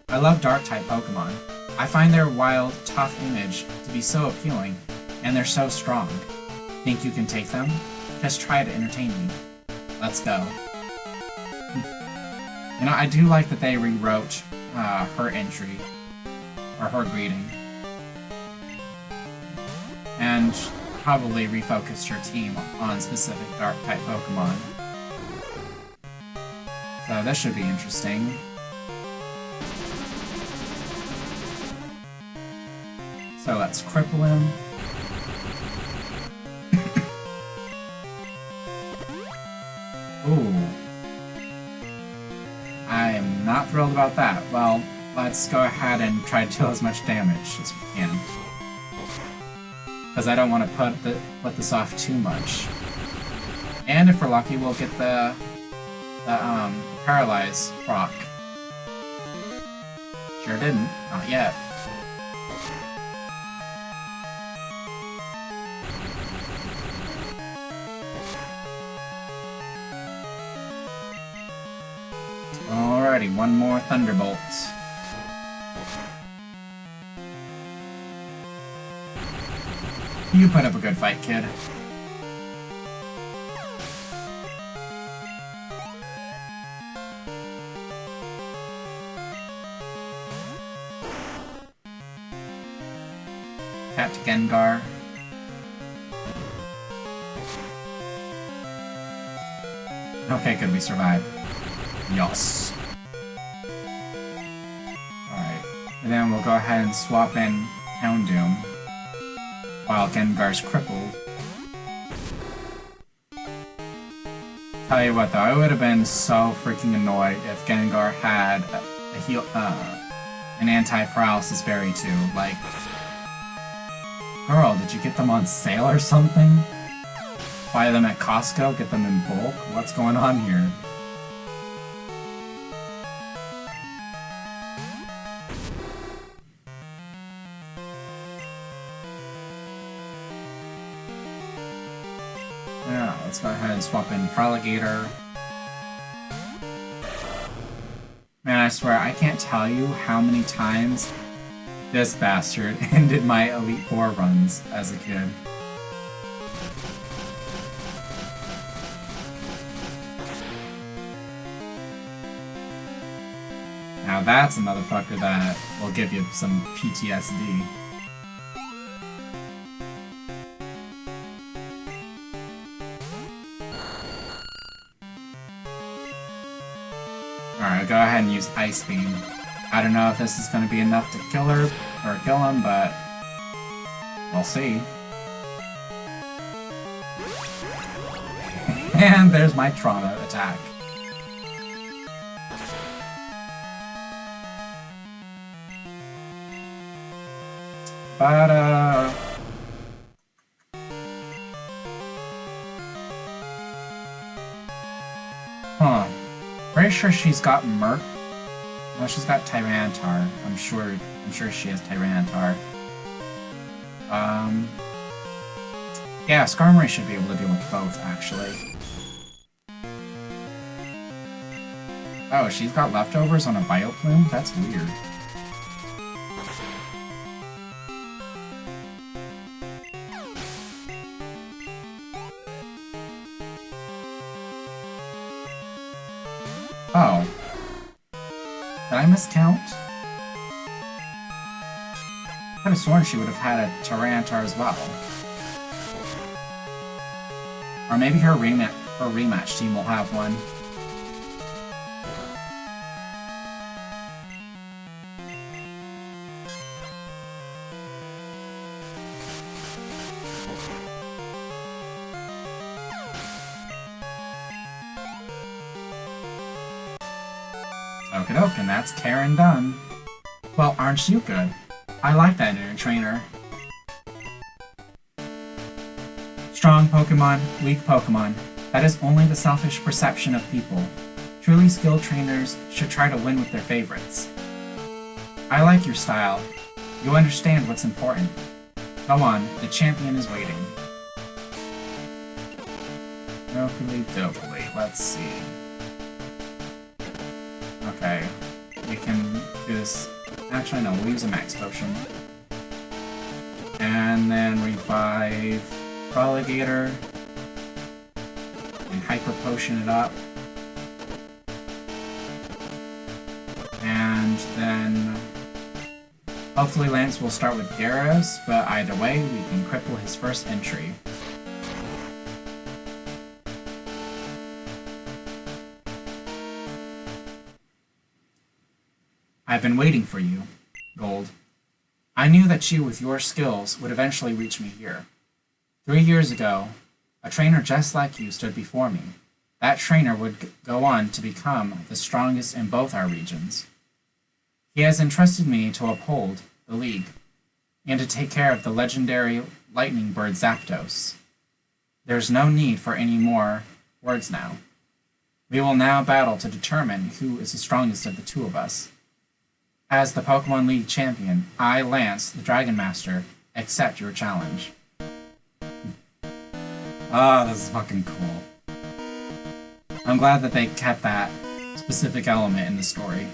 I love Dark-type Pokemon. I find their wild, tough image to be so appealing, and they're so strong. Think you can take them? Just try to entertain me. Let's go. You know, I do like that they rewrote her entry, or her greeting. And probably refocused your team on specific Dark-type Pokemon. So this should be interesting. So let's cripple him. Ooh. I am not thrilled about that. Well, let's go ahead and try to deal as much damage as we can. Because I don't want to put this off too much. And if we're lucky, we'll get the Paralyze proc. Sure didn't. Not yet. Alrighty, one more Thunderbolt. You put up a good fight, kid. Tap to Gengar. Okay, good, we survived. Yes. Alright. And then we'll go ahead and swap in Houndoom while Gengar's crippled. Tell you what though, I would have been so freaking annoyed if Gengar had an anti-paralysis berry too. Like, girl, did you get them on sale or something? Buy them at Costco, get them in bulk? What's going on here? Yeah, let's go ahead and swap in Freligator. Man, I swear, I can't tell you how many times this bastard ended my Elite Four runs as a kid. Now that's a motherfucker that will give you some PTSD. Alright, go ahead and use Ice Beam. I don't know if this is going to be enough to kill her, or kill him, but we'll see. And there's my trauma attack. But, huh. Pretty sure she's got Merc. No, she's got Tyranitar. I'm sure she has Tyranitar. Yeah, Skarmory should be able to deal with both, actually. Oh, she's got leftovers on a Vileplume? That's weird. Oh. Did I miscount? I could have sworn she would have had a Tyranitar as well. Or maybe her rematch team will have one. Okie and that's Karen done. Well, aren't you good? I like that new trainer. Strong Pokemon, weak Pokemon. That is only the selfish perception of people. Truly skilled trainers should try to win with their favorites. I like your style. You understand what's important. Go on, the champion is waiting. Dokily, let's see. Okay, we can do this. Actually, no, we'll use a max potion. And then revive Freligator. And hyper potion it up. And then hopefully Lance will start with Gyarados, but either way, we can cripple his first entry. I've been waiting for you, Gold. I knew that you, with your skills, would eventually reach me here. 3 years ago, a trainer just like you stood before me. That trainer would go on to become the strongest in both our regions. He has entrusted me to uphold the League, and to take care of the legendary lightning bird Zapdos. There's no need for any more words now. We will now battle to determine who is the strongest of the two of us. As the Pokemon League champion, I, Lance, the Dragon Master, accept your challenge. This is fucking cool. I'm glad that they kept that specific element in the story.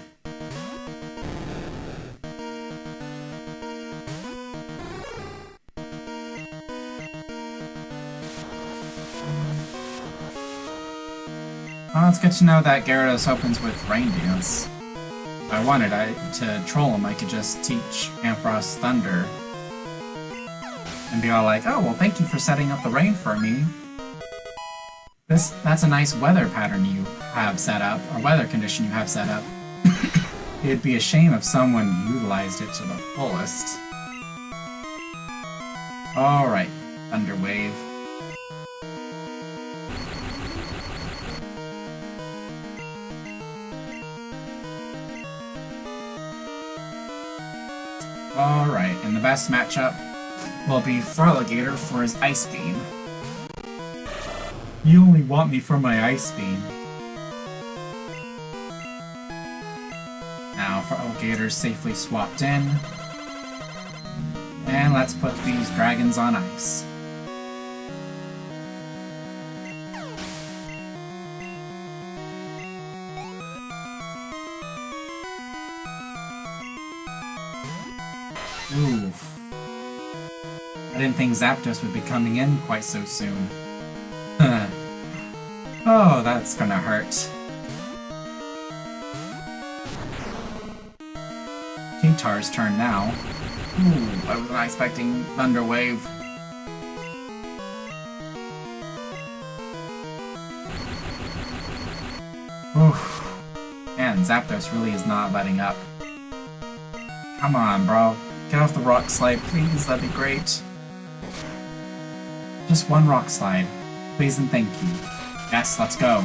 Well, it's good to know that Gyarados opens with Rain Dance. If I wanted to troll him, I could just teach Amphros Thunder. And be all like, oh, well, thank you for setting up the rain for me. That's a nice weather pattern you have set up, or weather condition you have set up. It'd be a shame if someone utilized it to the fullest. Alright, Thunder Wave. Alright, and the best matchup will be Freligator for his Ice Beam. You only want me for my Ice Beam. Now Freligator's safely swapped in. And let's put these dragons on ice. Oof. I didn't think Zapdos would be coming in quite so soon. Oh, that's gonna hurt. Pupitar's turn now. Ooh, I was not expecting Thunder Wave. Oof. Man, Zapdos really is not letting up. Come on, bro. Get off the rock slide, please. That'd be great. Just one rock slide. Please and thank you. Yes, let's go.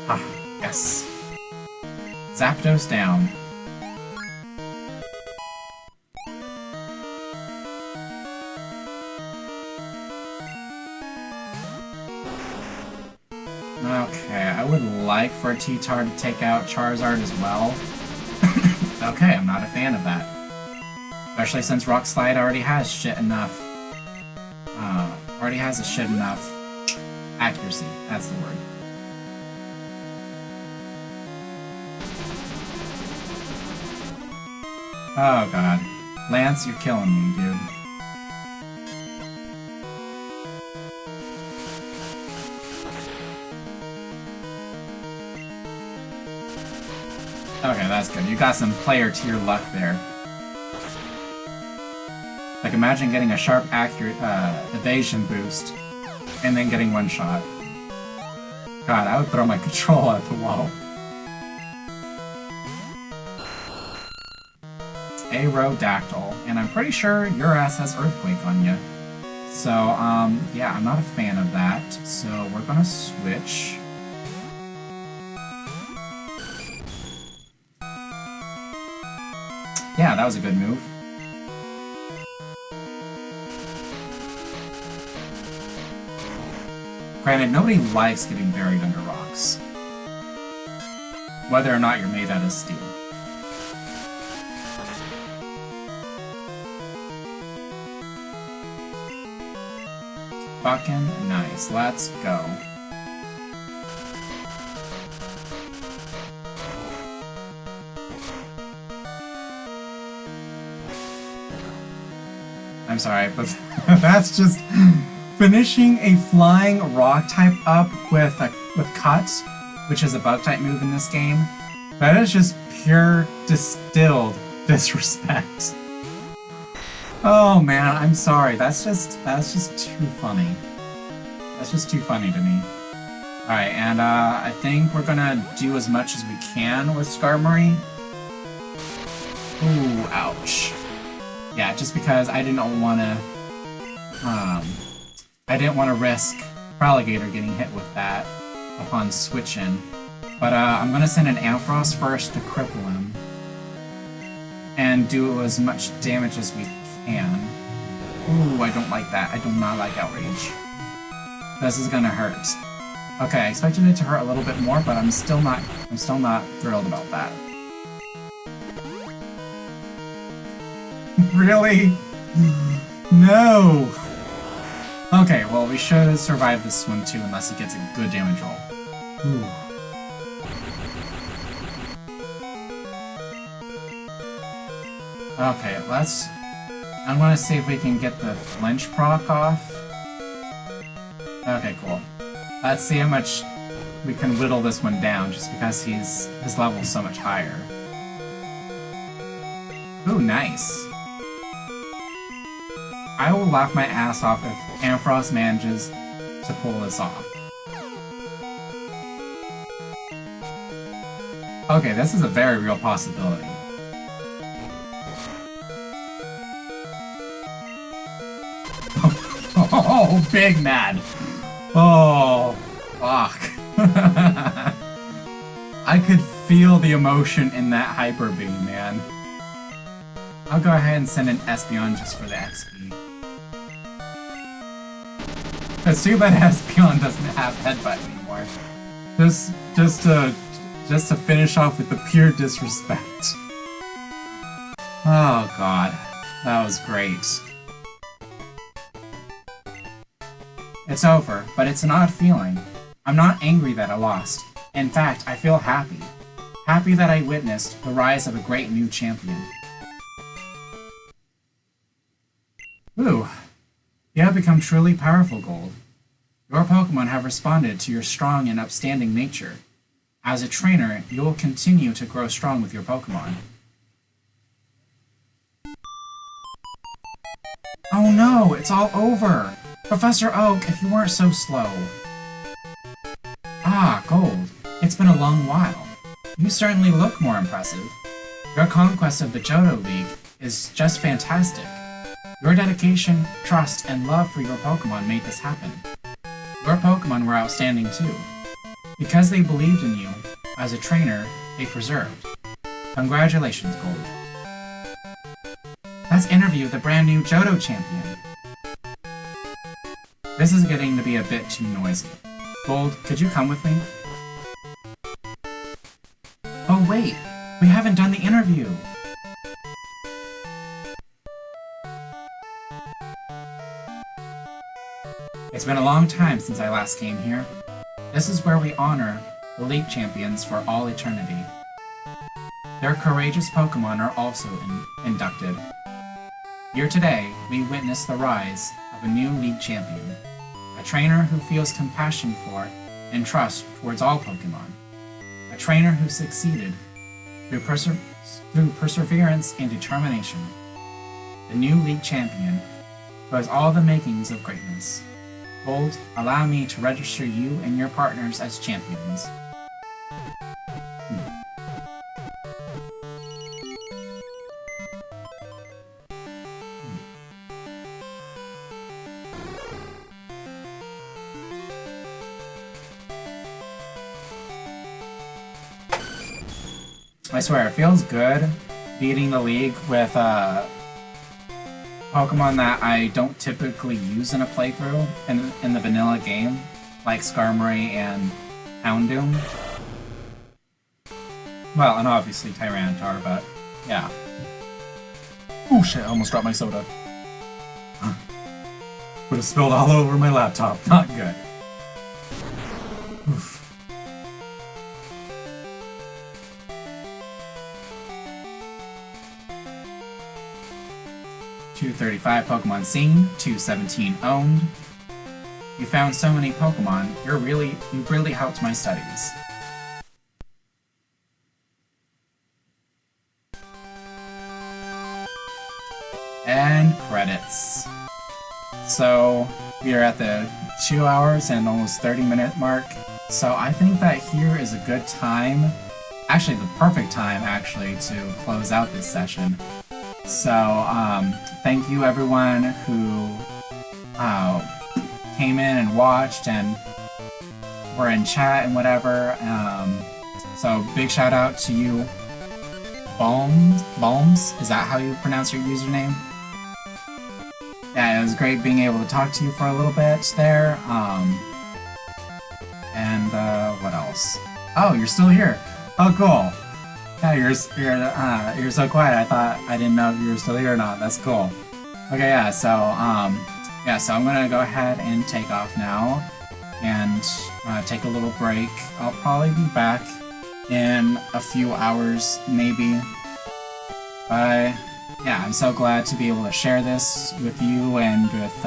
Ah, yes. Zapdos down. Okay, I would like for a Pupitar to take out Charizard as well. Okay, I'm not a fan of that. Especially since Rock Slide already has shit enough. Already has a shit enough accuracy, that's the word. Oh god. Lance, you're killing me, dude. Okay, that's good. You got some player tier luck there. Like, imagine getting a sharp, accurate evasion boost, and then getting one shot. God, I would throw my control at the wall. Aerodactyl, and I'm pretty sure your ass has Earthquake on you. So, yeah, I'm not a fan of that. So, we're gonna switch. Yeah, that was a good move. Granted, nobody likes getting buried under rocks. Whether or not you're made out of steel. Fucking nice. Let's go. I'm sorry, but that's just finishing a flying rock type up with cut, which is a bug type move in this game. That is just pure distilled disrespect. Oh man, I'm sorry. That's just too funny. That's just too funny to me. Alright, and I think we're gonna do as much as we can with Skarmory. Ooh, ouch. Yeah, just because I didn't want to risk Freligator getting hit with that upon switching. But I'm gonna send an Amphros first to cripple him and do as much damage as we can. Ooh, I don't like that. I do not like Outrage. This is gonna hurt. Okay, I expected it to hurt a little bit more, but I'm still not thrilled about that. Really? No! Okay, well, we should survive this one too, unless he gets a good damage roll. Ooh. Okay, I want to see if we can get the flinch proc off. Okay, cool. Let's see how much we can whittle this one down, just because his level's so much higher. Ooh, nice. I will laugh my ass off if Amphros manages to pull this off. Okay, this is a very real possibility. Oh, big mad! Oh, fuck. I could feel the emotion in that Hyper Beam, man. I'll go ahead and send an Espeon just for the XP. It's too bad Espeon doesn't have Headbutt anymore. Just to finish off with the pure disrespect. Oh god, that was great. It's over, but it's an odd feeling. I'm not angry that I lost. In fact, I feel happy. Happy that I witnessed the rise of a great new champion. Ooh. You have become truly powerful, Gold. Your Pokémon have responded to your strong and upstanding nature. As a trainer, you will continue to grow strong with your Pokémon. Oh no, it's all over! Professor Oak, if you weren't so slow. Ah, Gold. It's been a long while. You certainly look more impressive. Your conquest of the Johto League is just fantastic. Your dedication, trust, and love for your Pokémon made this happen. Your Pokémon were outstanding too. Because they believed in you, as a trainer, they persevered. Congratulations, Gold. Let's interview the brand new Johto champion. This is getting to be a bit too noisy. Gold, could you come with me? Oh wait, we haven't done the interview! It's been a long time since I last came here. This is where we honor the League Champions for all eternity. Their courageous Pokémon are also inducted. Here today, we witness the rise of a new League Champion. A trainer who feels compassion for and trust towards all Pokemon. A trainer who succeeded through perseverance and determination. The new league champion who has all the makings of greatness. Gold, allow me to register you and your partners as champions. I swear, it feels good beating the league with Pokemon that I don't typically use in a playthrough in the vanilla game, like Skarmory and Houndoom. Well, and obviously Tyranitar, but yeah. Oh shit, I almost dropped my soda. Would have spilled all over my laptop. Not good. Oof. 235 Pokemon seen, 217 owned. You found so many Pokemon, you really helped my studies. And credits. So we are at the 2 hours and almost 30-minute mark. So I think that here is a good time, actually the perfect time actually, to close out this session. So, thank you everyone who came in and watched and were in chat and whatever. So, big shout out to you, Balms? Is that how you pronounce your username? Yeah, it was great being able to talk to you for a little bit there. What else? Oh, you're still here. Oh, cool. Yeah, you're so quiet. I didn't know if you were still here or not. That's cool. Okay, yeah. So I'm gonna go ahead and take off now, and take a little break. I'll probably be back in a few hours, maybe. But yeah, I'm so glad to be able to share this with you and with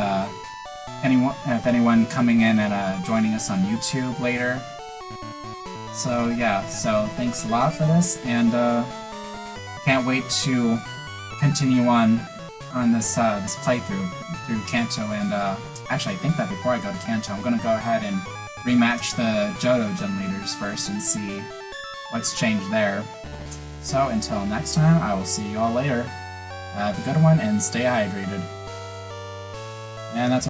anyone coming in and joining us on YouTube later. So yeah, so thanks a lot for this, and can't wait to continue on this this playthrough through Kanto. And actually, I think that before I go to Kanto, I'm gonna go ahead and rematch the Johto gym leaders first and see what's changed there. So until next time, I will see you all later. Have a good one and stay hydrated. And that's